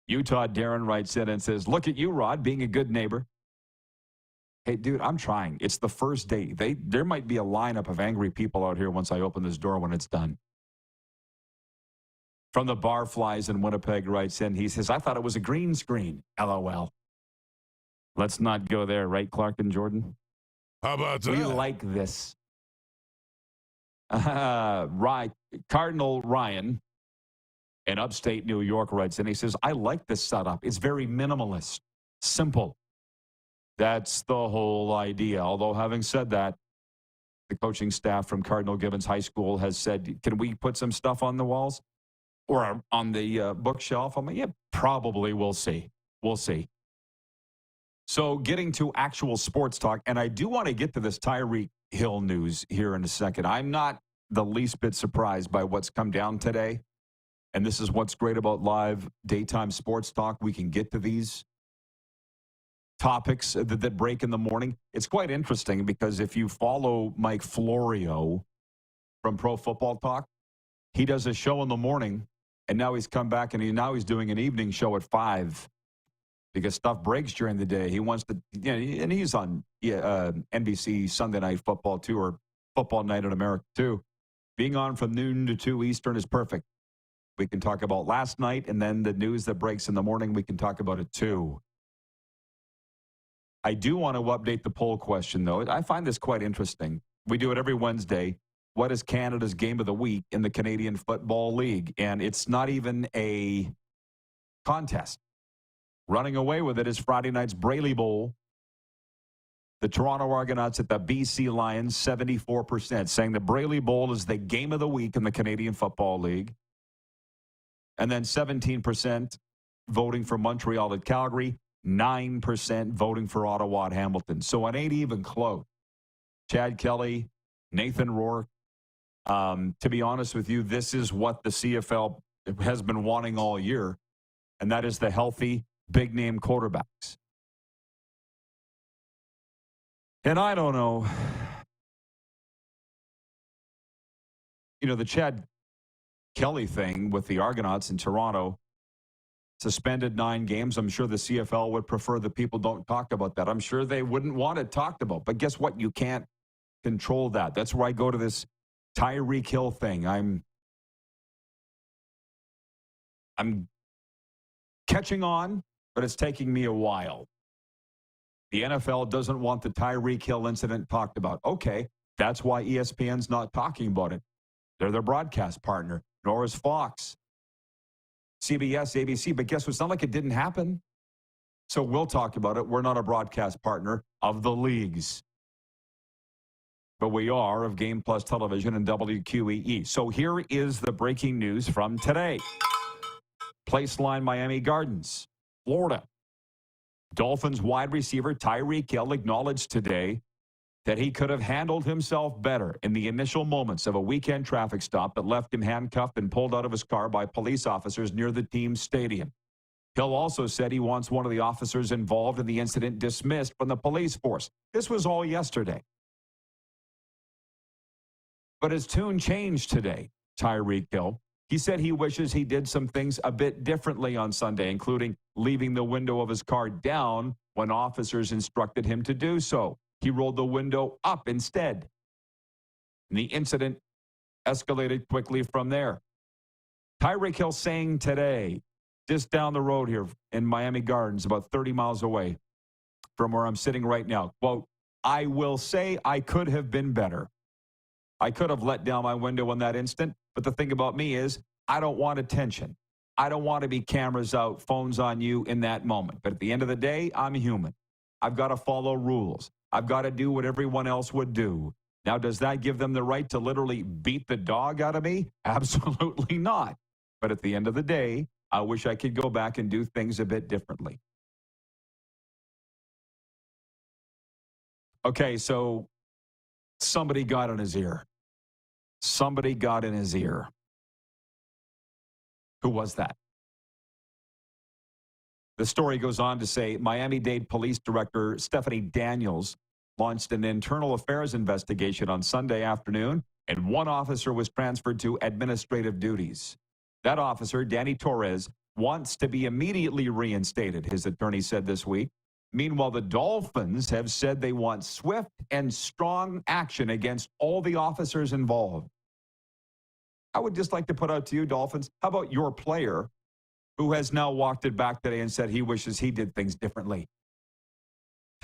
Utah Darren writes in and says, look at you, Rod, being a good neighbor. Hey, dude, I'm trying. It's the first day. There might be a lineup of angry people out here once I open this door when it's done. From the Barflies in Winnipeg writes in, he says, I thought it was a green screen. LOL. Let's not go there, right, Clark and Jordan? How about that? We like this. Right. Cardinal Ryan in upstate New York writes in, he says, I like this setup. It's very minimalist, simple. That's the whole idea. Although having said that, the coaching staff from Cardinal Gibbons High School has said, can we put some stuff on the walls or on the bookshelf? I'm like, yeah, probably. We'll see. We'll see. So getting to actual sports talk, and I do want to get to this Tyreek Hill news here in a second. I'm not the least bit surprised by what's come down today. And this is what's great about live daytime sports talk. We can get to these topics that break in the morning. It's quite interesting because if you follow Mike Florio from Pro Football Talk, he does a show in the morning, and now he's come back and now he's doing an evening show at 5 because stuff breaks during the day. He wants to, and he's on NBC Sunday Night Football too, or Football Night in America too. Being on from noon to 2 Eastern is perfect. We can talk about last night, and then the news that breaks in the morning, we can talk about it too. I do want to update the poll question, though. I find this quite interesting. We do it every Wednesday. What is Canada's game of the week in the Canadian Football League? And it's not even a contest. Running away with it is Friday night's Brayley Bowl. The Toronto Argonauts at the BC Lions, 74%, saying the Brayley Bowl is the game of the week in the Canadian Football League. And then 17% voting for Montreal at Calgary, 9% voting for Ottawa at Hamilton. So it ain't even close. Chad Kelly, Nathan Rourke. To be honest with you, this is what the CFL has been wanting all year, and that is the healthy, big-name quarterbacks. And I don't know. The Chad Kelly thing with the Argonauts in Toronto, suspended 9 games. I'm sure the CFL would prefer that people don't talk about that. I'm sure they wouldn't want it talked about. But guess what? You can't control that. That's where I go to this Tyreek Hill thing. I'm catching on, but it's taking me a while. The NFL doesn't want the Tyreek Hill incident talked about. Okay, that's why ESPN's not talking about it. They're their broadcast partner, nor is Fox, CBS, ABC. But guess what? It's not like it didn't happen. So we'll talk about it. We're not a broadcast partner of the leagues. But we are of Game Plus Television and WQEE. So here is the breaking news from today. Placeline Miami Gardens, Florida. Dolphins wide receiver Tyreek Hill acknowledged today that he could have handled himself better in the initial moments of a weekend traffic stop that left him handcuffed and pulled out of his car by police officers near the team's stadium. Hill also said he wants one of the officers involved in the incident dismissed from the police force. This was all yesterday. But his tune changed today, Tyreek Hill. He said he wishes he did some things a bit differently on Sunday, including leaving the window of his car down when officers instructed him to do so. He rolled the window up instead. And the incident escalated quickly from there. Tyreek Hill saying today, just down the road here in Miami Gardens, about 30 miles away from where I'm sitting right now, quote, I will say I could have been better. I could have let down my window in that instant, but the thing about me is I don't want attention. I don't want to be cameras out, phones on you in that moment. But at the end of the day, I'm human. I've got to follow rules. I've got to do what everyone else would do. Now, does that give them the right to literally beat the dog out of me? Absolutely not. But at the end of the day, I wish I could go back and do things a bit differently. Okay, so somebody got in his ear. Somebody got in his ear. Who was that? The story goes on to say Miami-Dade Police Director Stephanie Daniels launched an internal affairs investigation on Sunday afternoon, and one officer was transferred to administrative duties. That officer, Danny Torres, wants to be immediately reinstated, his attorney said this week. Meanwhile, the Dolphins have said they want swift and strong action against all the officers involved. I would just like to put out to you, Dolphins, how about your player who has now walked it back today and said he wishes he did things differently?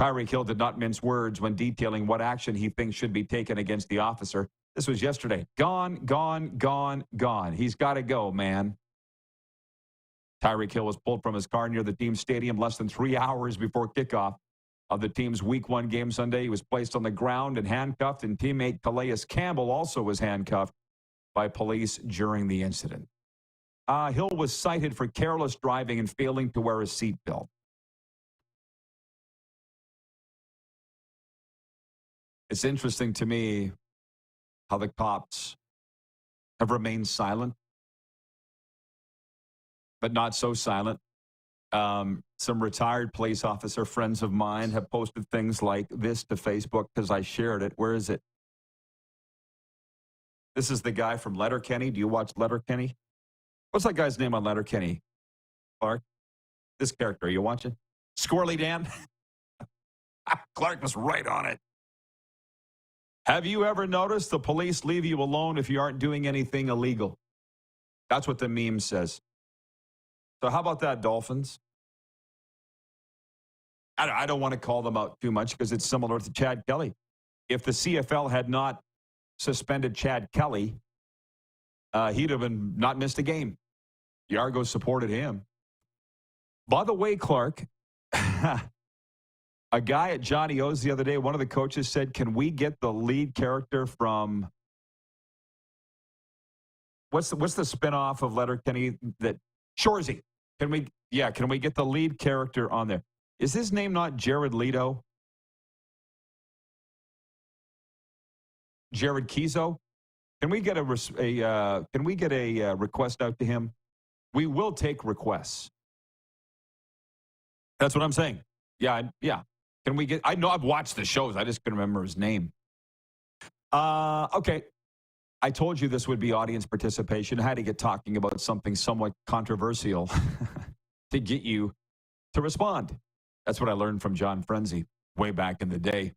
Tyreek Hill did not mince words when detailing what action he thinks should be taken against the officer. This was yesterday. Gone, gone, gone, gone. He's got to go, man. Tyreek Hill was pulled from his car near the team's stadium less than 3 hours before kickoff of the team's Week 1 game Sunday. He was placed on the ground and handcuffed, and teammate Calais Campbell also was handcuffed by police during the incident. Hill was cited for careless driving and failing to wear a seatbelt. It's interesting to me how the cops have remained silent, but not so silent. Some retired police officer friends of mine have posted things like this to Facebook because I shared it. Where is it? This is the guy from Letterkenny. Do you watch Letterkenny? What's that guy's name on Letterkenny? Clark? This character, are you watching? Squirrely Dan? Clark was right on it. Have you ever noticed the police leave you alone if you aren't doing anything illegal? That's what the meme says. So how about that, Dolphins? I don't want to call them out too much because it's similar to Chad Kelly. If the CFL had not suspended Chad Kelly, he'd have not missed a game. The Argos supported him. By the way, Clark, a guy at Johnny O's the other day, one of the coaches said, can we get the lead character from, what's the spinoff of Letterkenny that, Shoresy. Can we get the lead character on there? Is his name not Jared Leto? Jared Kizo? Can we get a request out to him? We will take requests. That's what I'm saying. Yeah. Can we get? I know I've watched the shows. I just couldn't remember his name. Okay. I told you this would be audience participation. I had to get talking about something somewhat controversial to get you to respond. That's what I learned from John Frenzy way back in the day.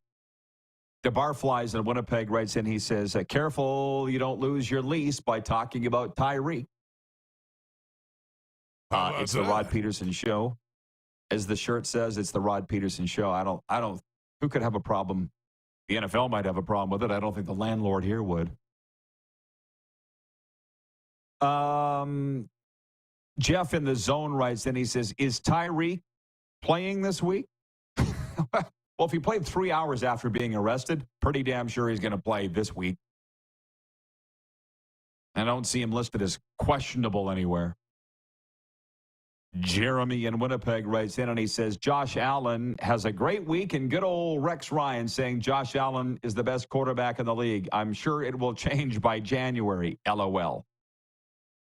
The Barflies in Winnipeg writes in, he says, careful you don't lose your lease by talking about Tyreek. It's the Rod Pedersen Show. As the shirt says, it's the Rod Pedersen Show. I don't, who could have a problem? The NFL might have a problem with it. I don't think the landlord here would. Jeff in the Zone writes in, he says, is Tyreek playing this week? Well, if he played 3 hours after being arrested, pretty damn sure he's going to play this week. I don't see him listed as questionable anywhere. Jeremy in Winnipeg writes in and he says, Josh Allen has a great week, and good old Rex Ryan saying Josh Allen is the best quarterback in the league. I'm sure it will change by January. LOL.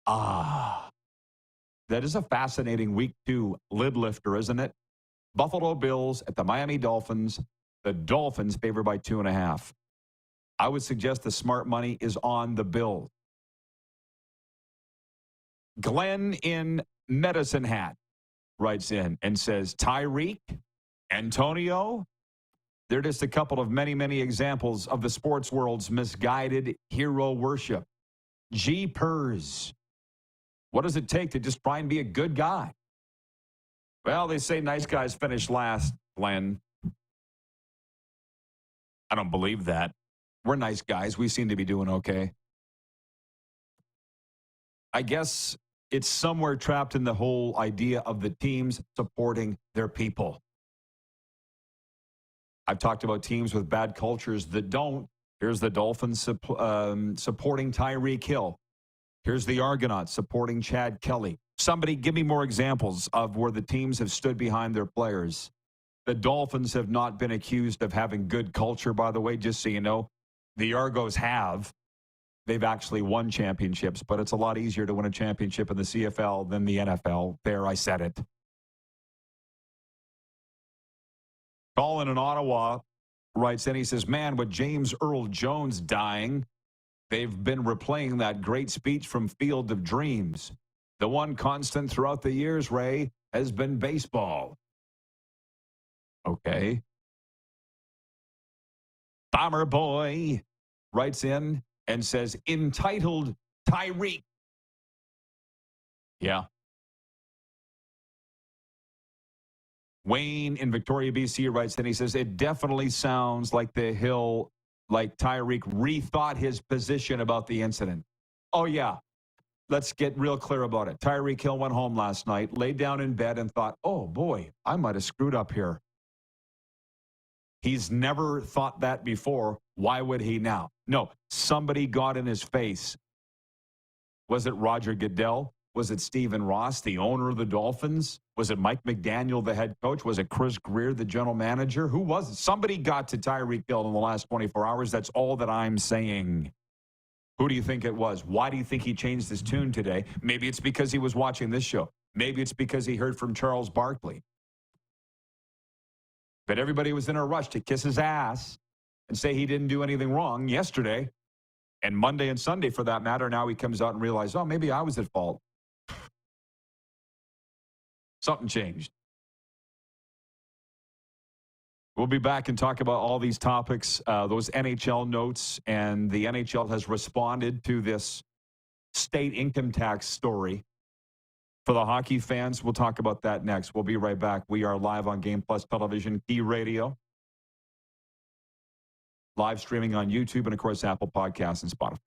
That is a fascinating week 2 lid lifter, isn't it? Buffalo Bills at the Miami Dolphins. The Dolphins favored by 2.5. I would suggest the smart money is on the Bills. Glenn in Medicine Hat writes in and says, Tyreek, Antonio, they're just a couple of many, many examples of the sports world's misguided hero worship. Jeepers. What does it take to just try and be a good guy? Well, they say nice guys finish last, Glenn. I don't believe that. We're nice guys. We seem to be doing okay. I guess it's somewhere trapped in the whole idea of the teams supporting their people. I've talked about teams with bad cultures that don't. Here's the Dolphins supporting Tyreek Hill. Here's the Argonauts supporting Chad Kelly. Somebody give me more examples of where the teams have stood behind their players. The Dolphins have not been accused of having good culture, by the way, just so you know. The Argos have. They've actually won championships, but it's a lot easier to win a championship in the CFL than the NFL. There, I said it. Colin in Ottawa writes in, he says, man, with James Earl Jones dying, they've been replaying that great speech from Field of Dreams. The one constant throughout the years, Ray, has been baseball. Okay. Bomber Boy writes in and says, entitled Tyreek. Yeah. Wayne in Victoria, BC writes in, he says, it definitely sounds like like Tyreek rethought his position about the incident. Oh, yeah. Let's get real clear about it. Tyreek Hill went home last night, laid down in bed and thought, oh, boy, I might have screwed up here. He's never thought that before. Why would he now? No, somebody got in his face. Was it Roger Goodell? Was it Stephen Ross, the owner of the Dolphins? Was it Mike McDaniel, the head coach? Was it Chris Greer, the general manager? Who was it? Somebody got to Tyreek Hill in the last 24 hours. That's all that I'm saying. Who do you think it was? Why do you think he changed his tune today? Maybe it's because he was watching this show. Maybe it's because he heard from Charles Barkley. But everybody was in a rush to kiss his ass and say he didn't do anything wrong yesterday. And Monday and Sunday, for that matter, now he comes out and realizes, oh, maybe I was at fault. Something changed. We'll be back and talk about all these topics, those NHL notes, and the NHL has responded to this state income tax story. For the hockey fans, we'll talk about that next. We'll be right back. We are live on Game Plus Television, Key Radio, live streaming on YouTube, and, of course, Apple Podcasts and Spotify.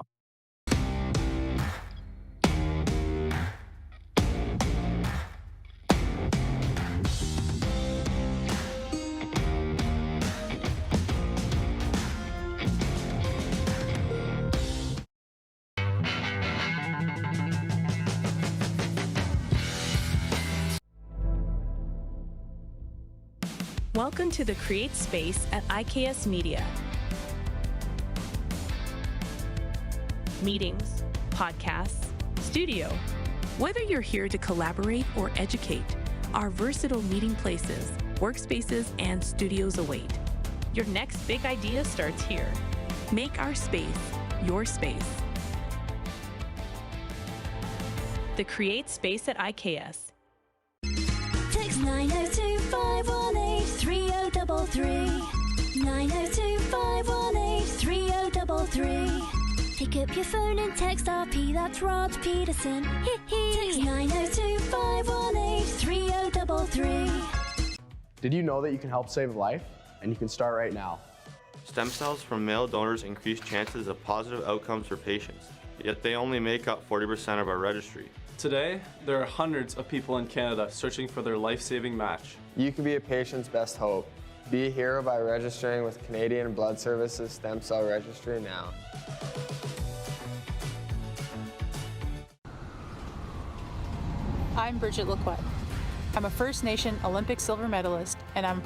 Welcome to the Create Space at IKS Media. Meetings, podcasts, studio. Whether you're here to collaborate or educate, our versatile meeting places, workspaces, and studios await. Your next big idea starts here. Make our space your space. The Create Space at IKS. Text 902-518-3033. 902-518-3033. Pick up your phone and text RP, that's Rod Pedersen. Text 902-518-3033. Did you know that you can help save a life? And you can start right now. Stem cells from male donors increase chances of positive outcomes for patients, yet they only make up 40% of our registry. Today, there are hundreds of people in Canada searching for their life-saving match. You can be a patient's best hope. Be a hero by registering with Canadian Blood Services Stem Cell Registry now. I'm Bridget Laquette. I'm a First Nation Olympic silver medalist, and I'm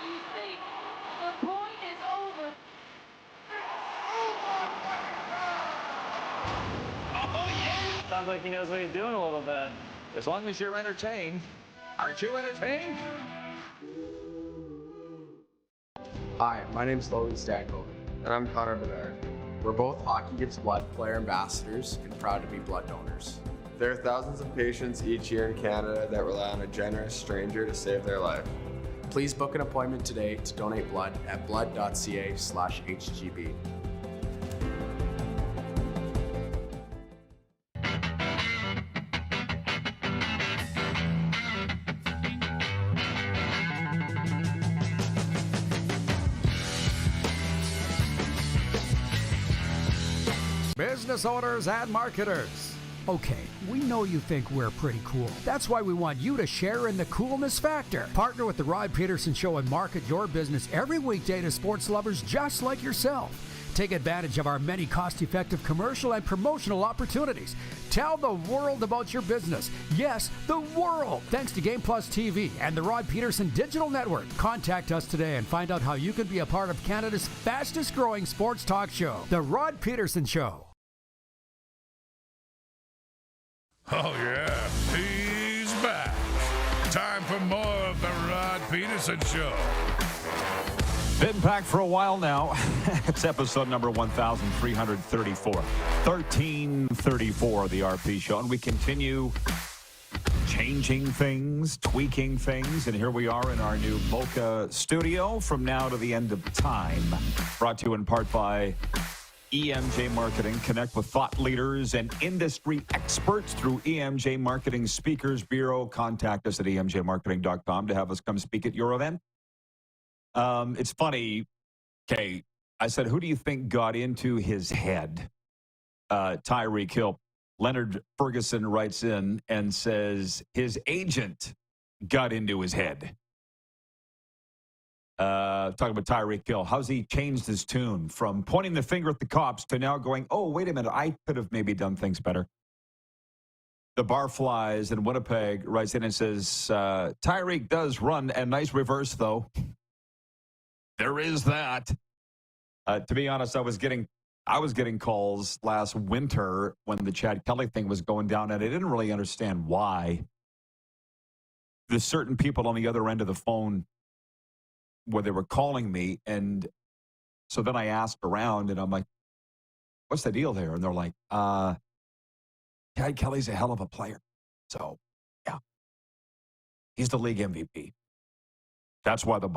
The point is over. Sounds like he knows what he's doing a little bit. As long as you're entertained. Aren't you entertained? Hi, my name's Logan Stankoven. And I'm Connor Bedard. We're both Hockey Gives Blood player ambassadors and proud to be blood donors. There are thousands of patients each year in Canada that rely on a generous stranger to save their life. Please book an appointment today to donate blood at blood.ca/HGB. Business owners and marketers. Okay, we know you think we're pretty cool. That's why we want you to share in the coolness factor. Partner with the Rod Pedersen Show and market your business every weekday to sports lovers just like yourself. Take advantage of our many cost-effective commercial and promotional opportunities. Tell the world about your business. Yes, the world. Thanks to Game Plus TV and the Rod Pedersen Digital Network. Contact us today and find out how you can be a part of Canada's fastest-growing sports talk show, The Rod Pedersen Show. Oh, yeah, he's back. Time for more of the Rod Pedersen Show. Been back for a while now. It's episode number 1334. 1334 of the RP Show. And we continue changing things, tweaking things. And here we are in our new Boca studio from now to the end of time. Brought to you in part by EMJ Marketing. Connect with thought leaders and industry experts through EMJ Marketing Speakers Bureau. Contact us at emjmarketing.com to have us come speak at your event. It's funny. Okay, I said, who do you think got into his head? Tyreek Hill. Leonard Ferguson writes in and says his agent got into his head. Talking about Tyreek Hill. How's he changed his tune from pointing the finger at the cops to now going, oh, wait a minute, I could have maybe done things better. The Barflies in Winnipeg writes in and says, Tyreek does run a nice reverse, though. There is that. To be honest, I was getting calls last winter when the Chad Kelly thing was going down, and I didn't really understand why. There's certain people on the other end of the phone where they were calling me, and so then I asked around, and I'm like, what's the deal there? And they're like, Chad Kelly's a hell of a player. So, yeah. He's the league MVP. That's why the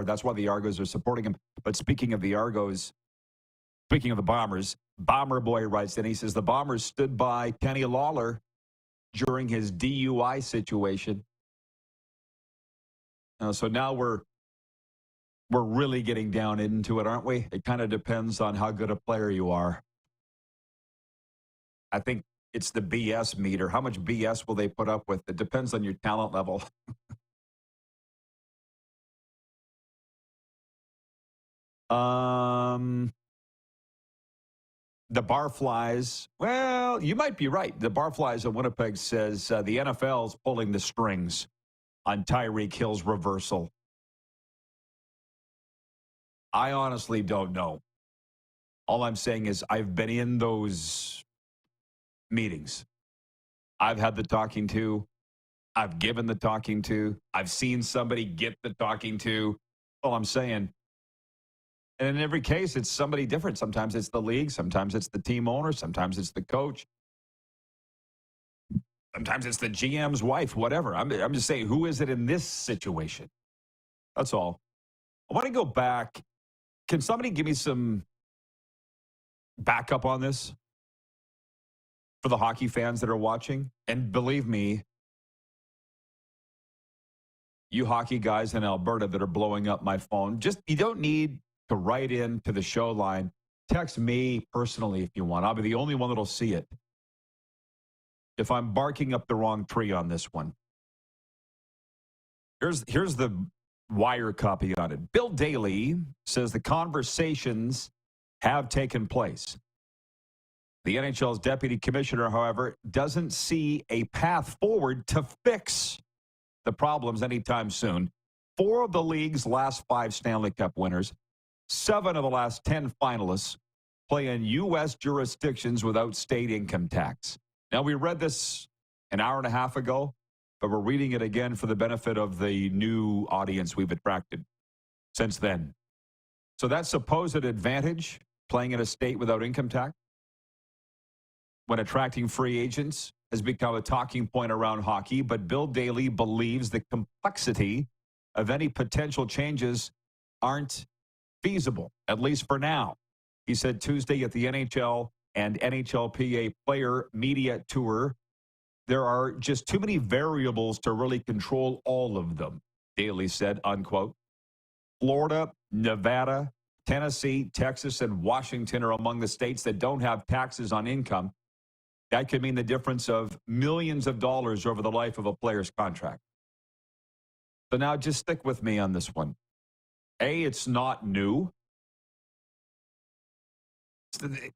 that's why the Argos are supporting him. But speaking of the Argos, speaking of the Bombers, Bomber Boy writes in, he says, the Bombers stood by Kenny Lawler during his DUI situation. So now we're really getting down into it, aren't we? It kind of depends on how good a player you are. I think it's the BS meter. How much BS will they put up with? It depends on your talent level. The Barflies, well, you might be right. The Barflies in Winnipeg says the NFL is pulling the strings on Tyreek Hill's reversal. I honestly don't know. All I'm saying is I've been in those meetings. I've had the talking to. I've given the talking to. I've seen somebody get the talking to. All I'm saying. And in every case, it's somebody different. Sometimes it's the league. Sometimes it's the team owner. Sometimes it's the coach. Sometimes it's the GM's wife, whatever. I'm just saying, who is it in this situation? That's all. I want to go back. Can somebody give me some backup on this for the hockey fans that are watching? And believe me, you hockey guys in Alberta that are blowing up my phone, you don't need to write in to the show line. Text me personally if you want. I'll be the only one that'll see it if I'm barking up the wrong tree on this one. Here's the wire copy on it. Bill Daly says the conversations have taken place. The NHL's deputy commissioner, however, doesn't see a path forward to fix the problems anytime soon. 4 of the league's last 5 Stanley Cup winners, 7 of the last 10 finalists play in U.S. jurisdictions without state income tax. Now, we read this an hour and a half ago, but we're reading it again for the benefit of the new audience we've attracted since then. So that supposed advantage, playing in a state without income tax, when attracting free agents, has become a talking point around hockey, but Bill Daly believes the complexity of any potential changes aren't feasible, at least for now. He said Tuesday at the NHL and NHLPA Player Media Tour, there are just too many variables to really control all of them, Daly said, unquote. Florida, Nevada, Tennessee, Texas, and Washington are among the states that don't have taxes on income. That could mean the difference of millions of dollars over the life of a player's contract. So now just stick with me on this one. A, it's not new.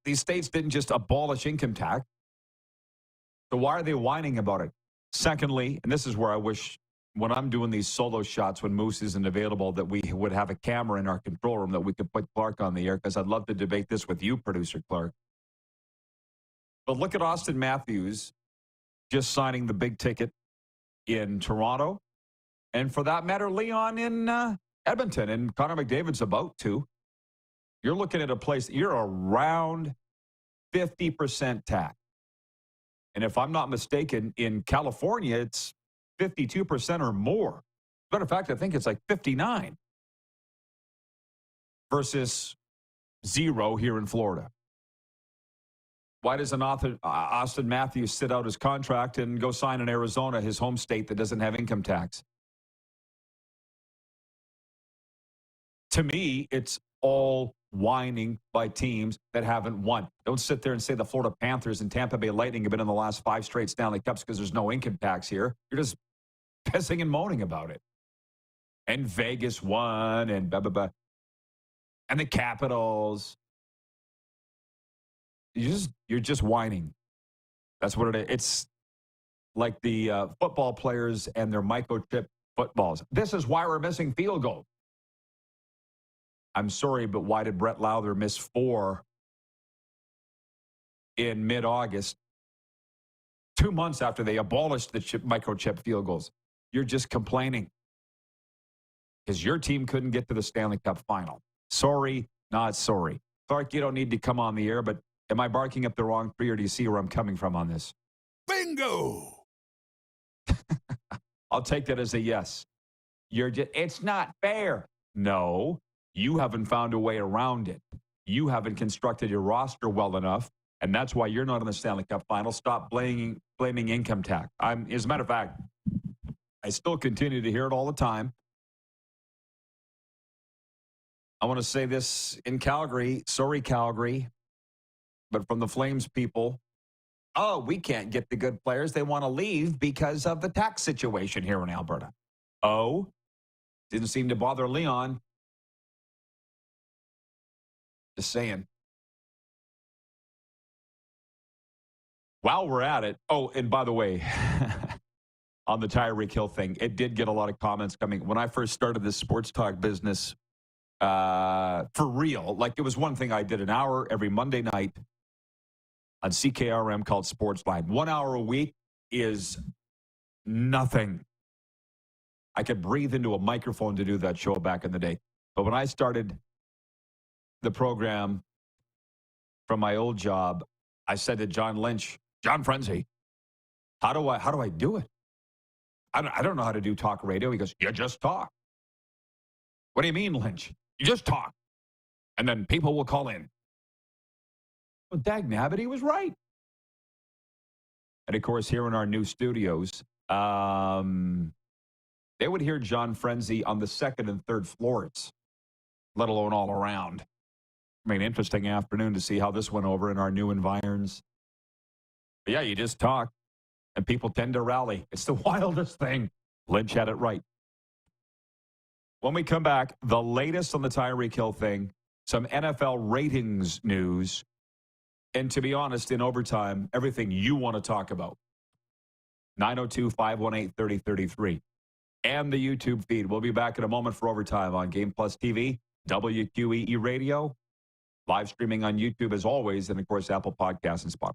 These states didn't just abolish income tax. So why are they whining about it? Secondly, and this is where I wish when I'm doing these solo shots when Moose isn't available that we would have a camera in our control room that we could put Clark on the air, because I'd love to debate this with you, producer Clark. But look at Austin Matthews just signing the big ticket in Toronto. And for that matter, Leon in Edmonton, and Connor McDavid's about to. You're looking at a place, you're around 50% tax. And if I'm not mistaken, in California, it's 52% or more. Matter of fact, I think it's like 59 versus 0 here in Florida. Why doesn't Austin Matthews sit out his contract and go sign in Arizona, his home state that doesn't have income tax? To me, it's all whining by teams that haven't won. Don't sit there and say the Florida Panthers and Tampa Bay Lightning have been in the last 5 straight Stanley Cups because there's no income tax here. You're just pissing and moaning about it. And Vegas won, and blah, blah, blah. And the Capitals. You're just whining. That's what it is. It's like the football players and their microchip footballs. This is why we're missing field goal. I'm sorry, but why did Brett Lowther miss 4 in mid-August, 2 months after they abolished the microchip field goals? You're just complaining because your team couldn't get to the Stanley Cup final. Sorry, not sorry. Clark, you don't need to come on the air, but am I barking up the wrong tree, or do you see where I'm coming from on this? Bingo! I'll take that as a yes. It's not fair. No, you haven't found a way around it. You haven't constructed your roster well enough, and that's why you're not in the Stanley Cup final. Stop blaming income tax. As a matter of fact, I still continue to hear it all the time. I want to say this in Calgary. Sorry, Calgary. But from the Flames people, oh, we can't get the good players. They want to leave because of the tax situation here in Alberta. Oh, didn't seem to bother Leon. Just saying. While we're at it, oh, and by the way, on the Tyreek Hill thing, it did get a lot of comments coming. When I first started this sports talk business, for real, like it was one thing I did an hour every Monday night on CKRM called Sportsline. 1 hour a week is nothing. I could breathe into a microphone to do that show back in the day. But when I started the program from my old job, I said to John Lynch, John Frenzy, how do I do it? I don't know how to do talk radio. He goes, you just talk. What do you mean, Lynch? You just talk. And then people will call in. Well, dagnabbit, he was right. And, of course, here in our new studios, they would hear John Frenzy on the second and third floors, let alone all around. I mean, interesting afternoon to see how this went over in our new environs. But yeah, you just talk, and people tend to rally. It's the wildest thing. Lynch had it right. When we come back, the latest on the Tyreek Hill thing, some NFL ratings news, and to be honest, in overtime, everything you want to talk about. 902-518-3033. and the YouTube feed. We'll be back in a moment for overtime on Game Plus TV, WQEE Radio, live streaming on YouTube as always, and of course, Apple Podcasts and Spotify.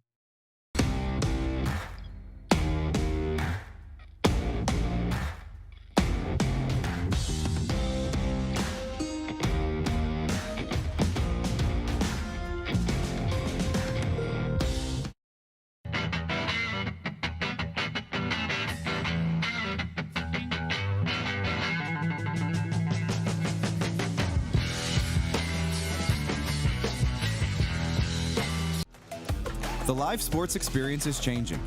The live sports experience is changing.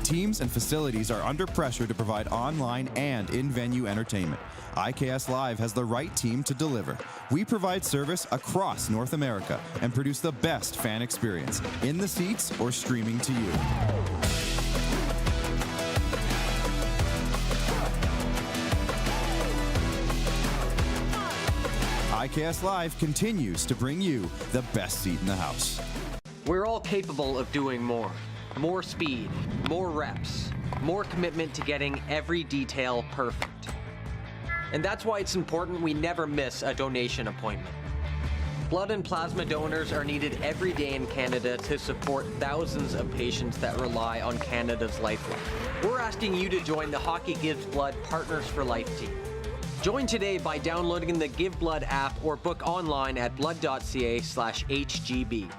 Teams and facilities are under pressure to provide online and in-venue entertainment. IKS Live has the right team to deliver. We provide service across North America and produce the best fan experience, in the seats or streaming to you. IKS Live continues to bring you the best seat in the house. We're all capable of doing more. More speed, more reps, more commitment to getting every detail perfect. And that's why it's important we never miss a donation appointment. Blood and plasma donors are needed every day in Canada to support thousands of patients that rely on Canada's lifeline. We're asking you to join the Hockey Gives Blood Partners for Life team. Join today by downloading the Give Blood app or book online at blood.ca/HGB.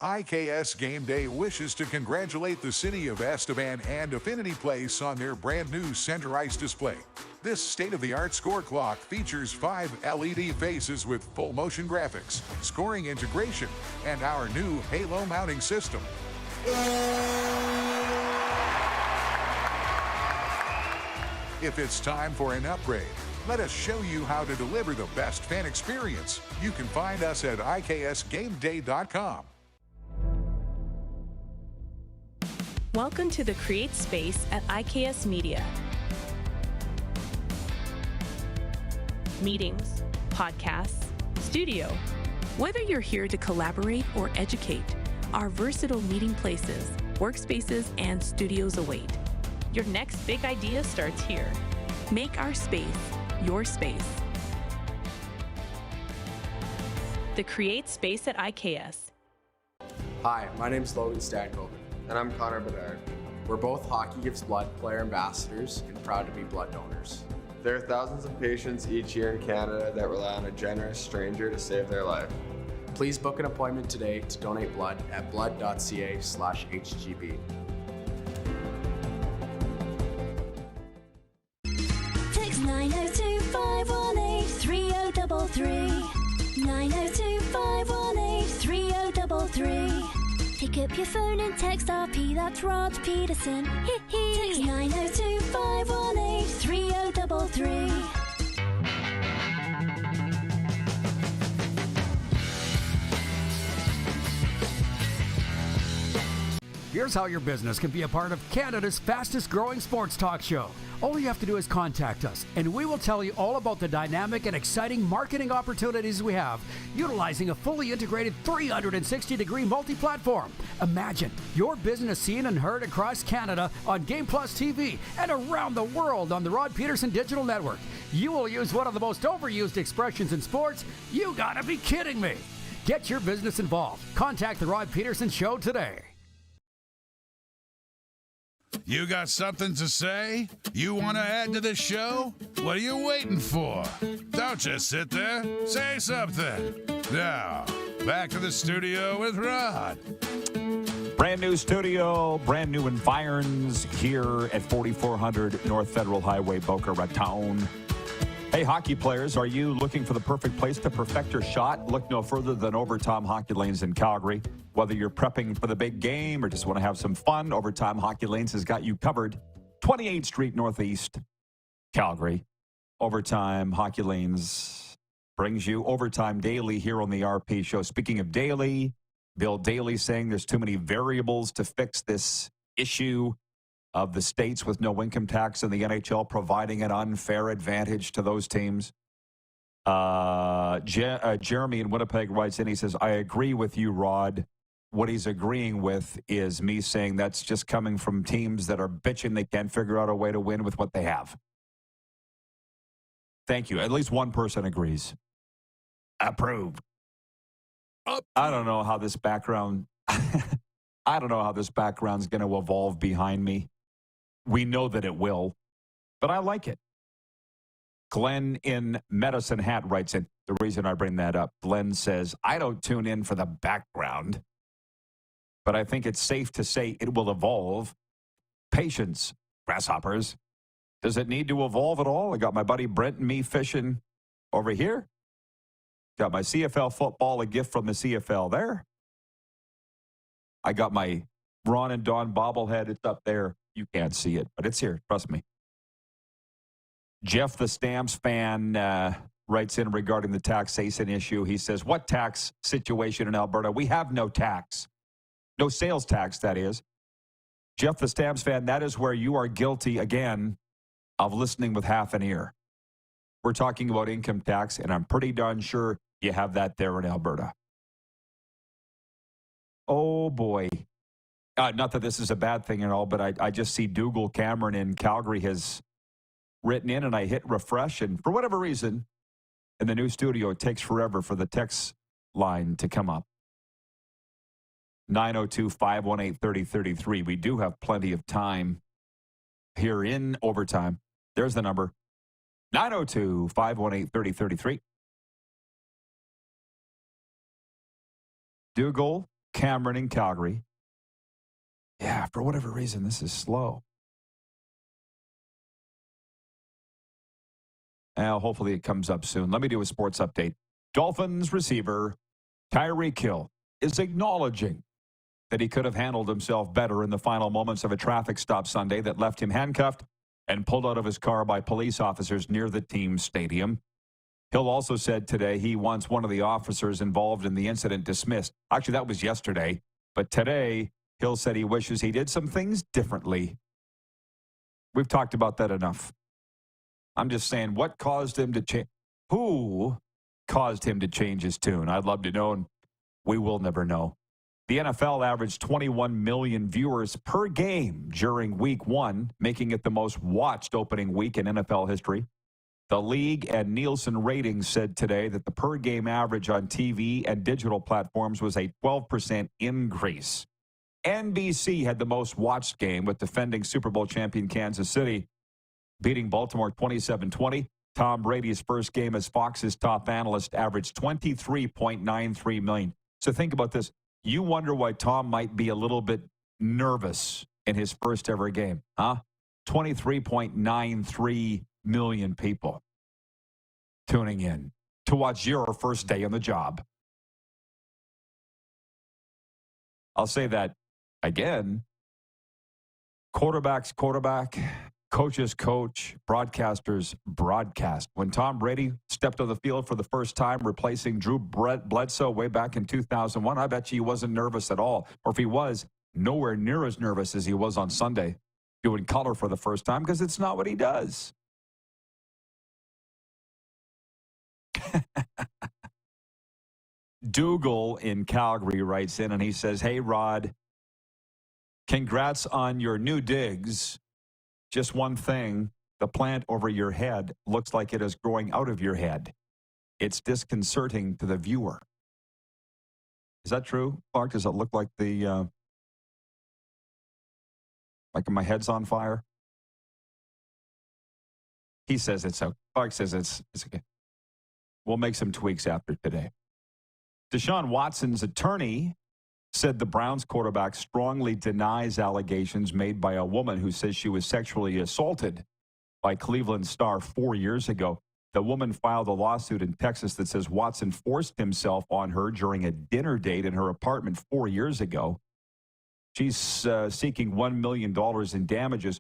IKS Game Day wishes to congratulate the city of Estevan and Affinity Place on their brand new center ice display. This state-of-the-art score clock features 5 LED faces with full motion graphics, scoring integration, and our new halo mounting system. If it's time for an upgrade, let us show you how to deliver the best fan experience. You can find us at IKSGameDay.com. Welcome to the Create Space at IKS Media. Meetings, podcasts, studio. Whether you're here to collaborate or educate, our versatile meeting places, workspaces, and studios await. Your next big idea starts here. Make our space your space. The Create Space at IKS. Hi, my name's Logan Stankoven. And I'm Connor Bedard. We're both Hockey Gives Blood player ambassadors and proud to be blood donors. There are thousands of patients each year in Canada that rely on a generous stranger to save their life. Please book an appointment today to donate blood at blood.ca/HGB. Text 902-518-3033. 902-518-3033. Pick up your phone and text RP, that's Rod Pedersen. Text 902-518-3033. Here's how your business can be a part of Canada's fastest growing sports talk show. All you have to do is contact us, and we will tell you all about the dynamic and exciting marketing opportunities we have, utilizing a fully integrated 360-degree multi-platform. Imagine your business seen and heard across Canada on Game Plus TV and around the world on the Rod Pedersen Digital Network. You will use one of the most overused expressions in sports. You gotta be kidding me. Get your business involved. Contact the Rod Pedersen Show today. You got something to say? You want to add to the show? What are you waiting for? Don't just sit there. Say something. Now, back to the studio with Rod. Brand new studio, brand new environs here at 4400 North Federal Highway, Boca Raton. Hey, hockey players, are you looking for the perfect place to perfect your shot? Look no further than Overtime Hockey Lanes in Calgary. Whether you're prepping for the big game or just want to have some fun, Overtime Hockey Lanes has got you covered. 28th Street Northeast, Calgary. Overtime Hockey Lanes brings you Overtime Daily here on the RP Show. Speaking of daily, Bill Daly saying there's too many variables to fix this issue of the states with no income tax and the NHL providing an unfair advantage to those teams. Jeremy in Winnipeg writes in, he says, I agree with you, Rod. What he's agreeing with is me saying that's just coming from teams that are bitching they can't figure out a way to win with what they have. Thank you. At least one person agrees. Approved. I don't know how this background I don't know how this background's going to evolve behind me. We know that it will, but I like it. Glenn in Medicine Hat writes in. The reason I bring that up, Glenn says, I don't tune in for the background, but I think it's safe to say it will evolve. Patience, grasshoppers. Does it need to evolve at all? I got my buddy Brent and me fishing over here. Got my CFL football, a gift from the CFL there. I got my Ron and Don bobblehead. It's up there. You can't see it, but it's here. Trust me. Jeff, the Stamps fan, writes in regarding the taxation issue. He says, what tax situation in Alberta? We have no tax. No sales tax, that is. Jeff, the Stamps fan, that is where you are guilty, again, of listening with half an ear. We're talking about income tax, and I'm pretty darn sure you have that there in Alberta. Oh, boy. Not that this is a bad thing at all, but I just see Dougal Cameron in Calgary has written in, and I hit refresh, and for whatever reason, in the new studio, it takes forever for the text line to come up. 902-518-3033. We do have plenty of time here in overtime. There's the number. 902-518-3033. Dougal, Cameron in Calgary. Yeah, for whatever reason, this is slow. Hopefully it comes up soon. Let me do a sports update. Dolphins receiver Tyreek Hill is acknowledging that he could have handled himself better in the final moments of a traffic stop Sunday that left him handcuffed and pulled out of his car by police officers near the team's stadium. Hill also said today he wants one of the officers involved in the incident dismissed. Actually, that was yesterday. But today, Hill said he wishes he did some things differently. We've talked about that enough. I'm just saying, what caused him to change? Who caused him to change his tune? I'd love to know, and we will never know. The NFL averaged 21 million viewers per game during week one, making it the most watched opening week in NFL history. The league and Nielsen ratings said today that the per-game average on TV and digital platforms was a 12% increase. NBC had the most watched game with defending Super Bowl champion Kansas City, beating Baltimore 27-20. Tom Brady's first game as Fox's top analyst averaged 23.93 million. So think about this. You wonder why Tom might be a little bit nervous in his first ever game, huh? 23.93 million people tuning in to watch your first day on the job. I'll say that again. Quarterbacks quarterback, coaches coach, broadcasters broadcast. When Tom Brady stepped on the field for the first time, replacing Drew Bledsoe way back in 2001, I bet you he wasn't nervous at all. Or if he was, nowhere near as nervous as he was on Sunday doing color for the first time, because it's not what he does. Dougal in Calgary writes in and he says, hey, Rod, congrats on your new digs. Just one thing, the plant over your head looks like it is growing out of your head. It's disconcerting to the viewer. Is that true, Clark? Does it look like like my head's on fire? He says it's okay. Clark says it's okay. We'll make some tweaks after today. Deshaun Watson's attorney said the Browns quarterback strongly denies allegations made by a woman who says she was sexually assaulted by Cleveland star 4 years ago. The woman filed a lawsuit in Texas that says Watson forced himself on her during a dinner date in her apartment 4 years ago. She's seeking $1 million in damages.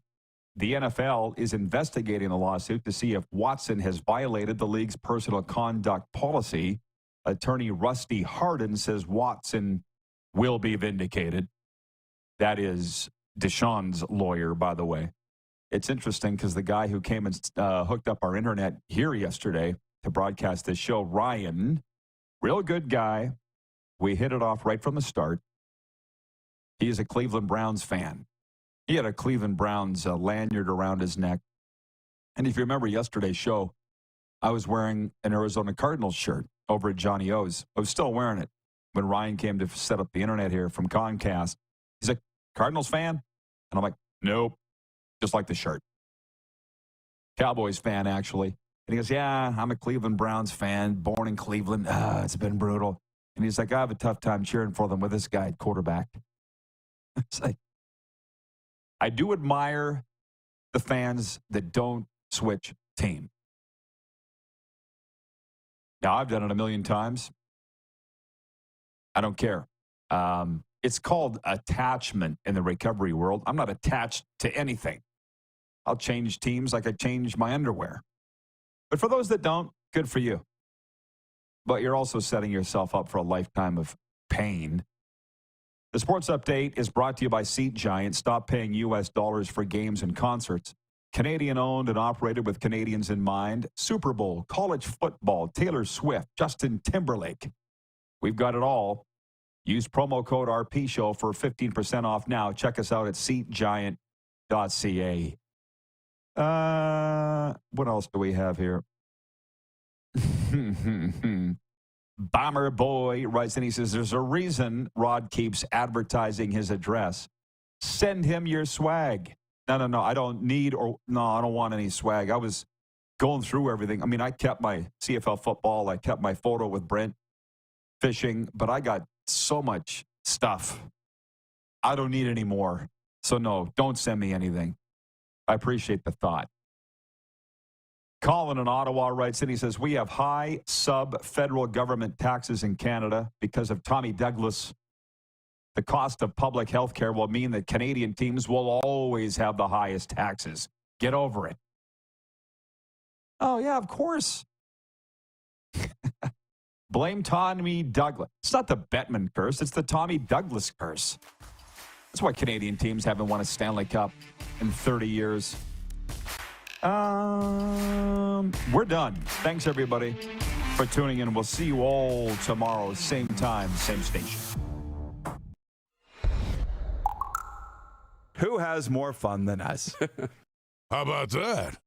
The NFL is investigating the lawsuit to see if Watson has violated the league's personal conduct policy. Attorney Rusty Hardin says Watson will be vindicated. That is Deshaun's lawyer, by the way. It's interesting because the guy who came and hooked up our internet here yesterday to broadcast this show, Ryan, real good guy. We hit it off right from the start. He is a Cleveland Browns fan. He had a Cleveland Browns lanyard around his neck. And if you remember yesterday's show, I was wearing an Arizona Cardinals shirt over at Johnny O's. I was still wearing it when Ryan came to set up the internet here from Comcast. He's like, Cardinals fan? And I'm like, nope, just like the shirt. Cowboys fan, actually. And he goes, yeah, I'm a Cleveland Browns fan, born in Cleveland. It's been brutal. And he's like, I have a tough time cheering for them with this guy at quarterback. It's like, I do admire the fans that don't switch team. Now, I've done it a million times. I don't care. It's called attachment in the recovery world. I'm not attached to anything. I'll change teams like I change my underwear. But for those that don't, good for you. But you're also setting yourself up for a lifetime of pain. The sports update is brought to you by Seat Giant. Stop paying U.S. dollars for games and concerts. Canadian owned and operated with Canadians in mind. Super Bowl, college football, Taylor Swift, Justin Timberlake. We've got it all. Use promo code RPShow for 15% off now. Check us out at seatgiant.ca. What else do we have here? Bomber Boy writes and he says, there's a reason Rod keeps advertising his address. Send him your swag. No, I don't want any swag. I was going through everything. I mean, I kept my CFL football. I kept my photo with Brent fishing, but I got so much stuff. I don't need any more. So no, don't send me anything. I appreciate the thought. Colin in Ottawa writes in, he says, we have high sub-federal government taxes in Canada because of Tommy Douglas. The cost of public health care will mean that Canadian teams will always have the highest taxes. Get over it. Oh, yeah, of course. Blame Tommy Douglas. It's not the Bettman curse. It's the Tommy Douglas curse. That's why Canadian teams haven't won a Stanley Cup in 30 years. We're done. Thanks, everybody, for tuning in. We'll see you all tomorrow, same time, same station. Who has more fun than us? How about that?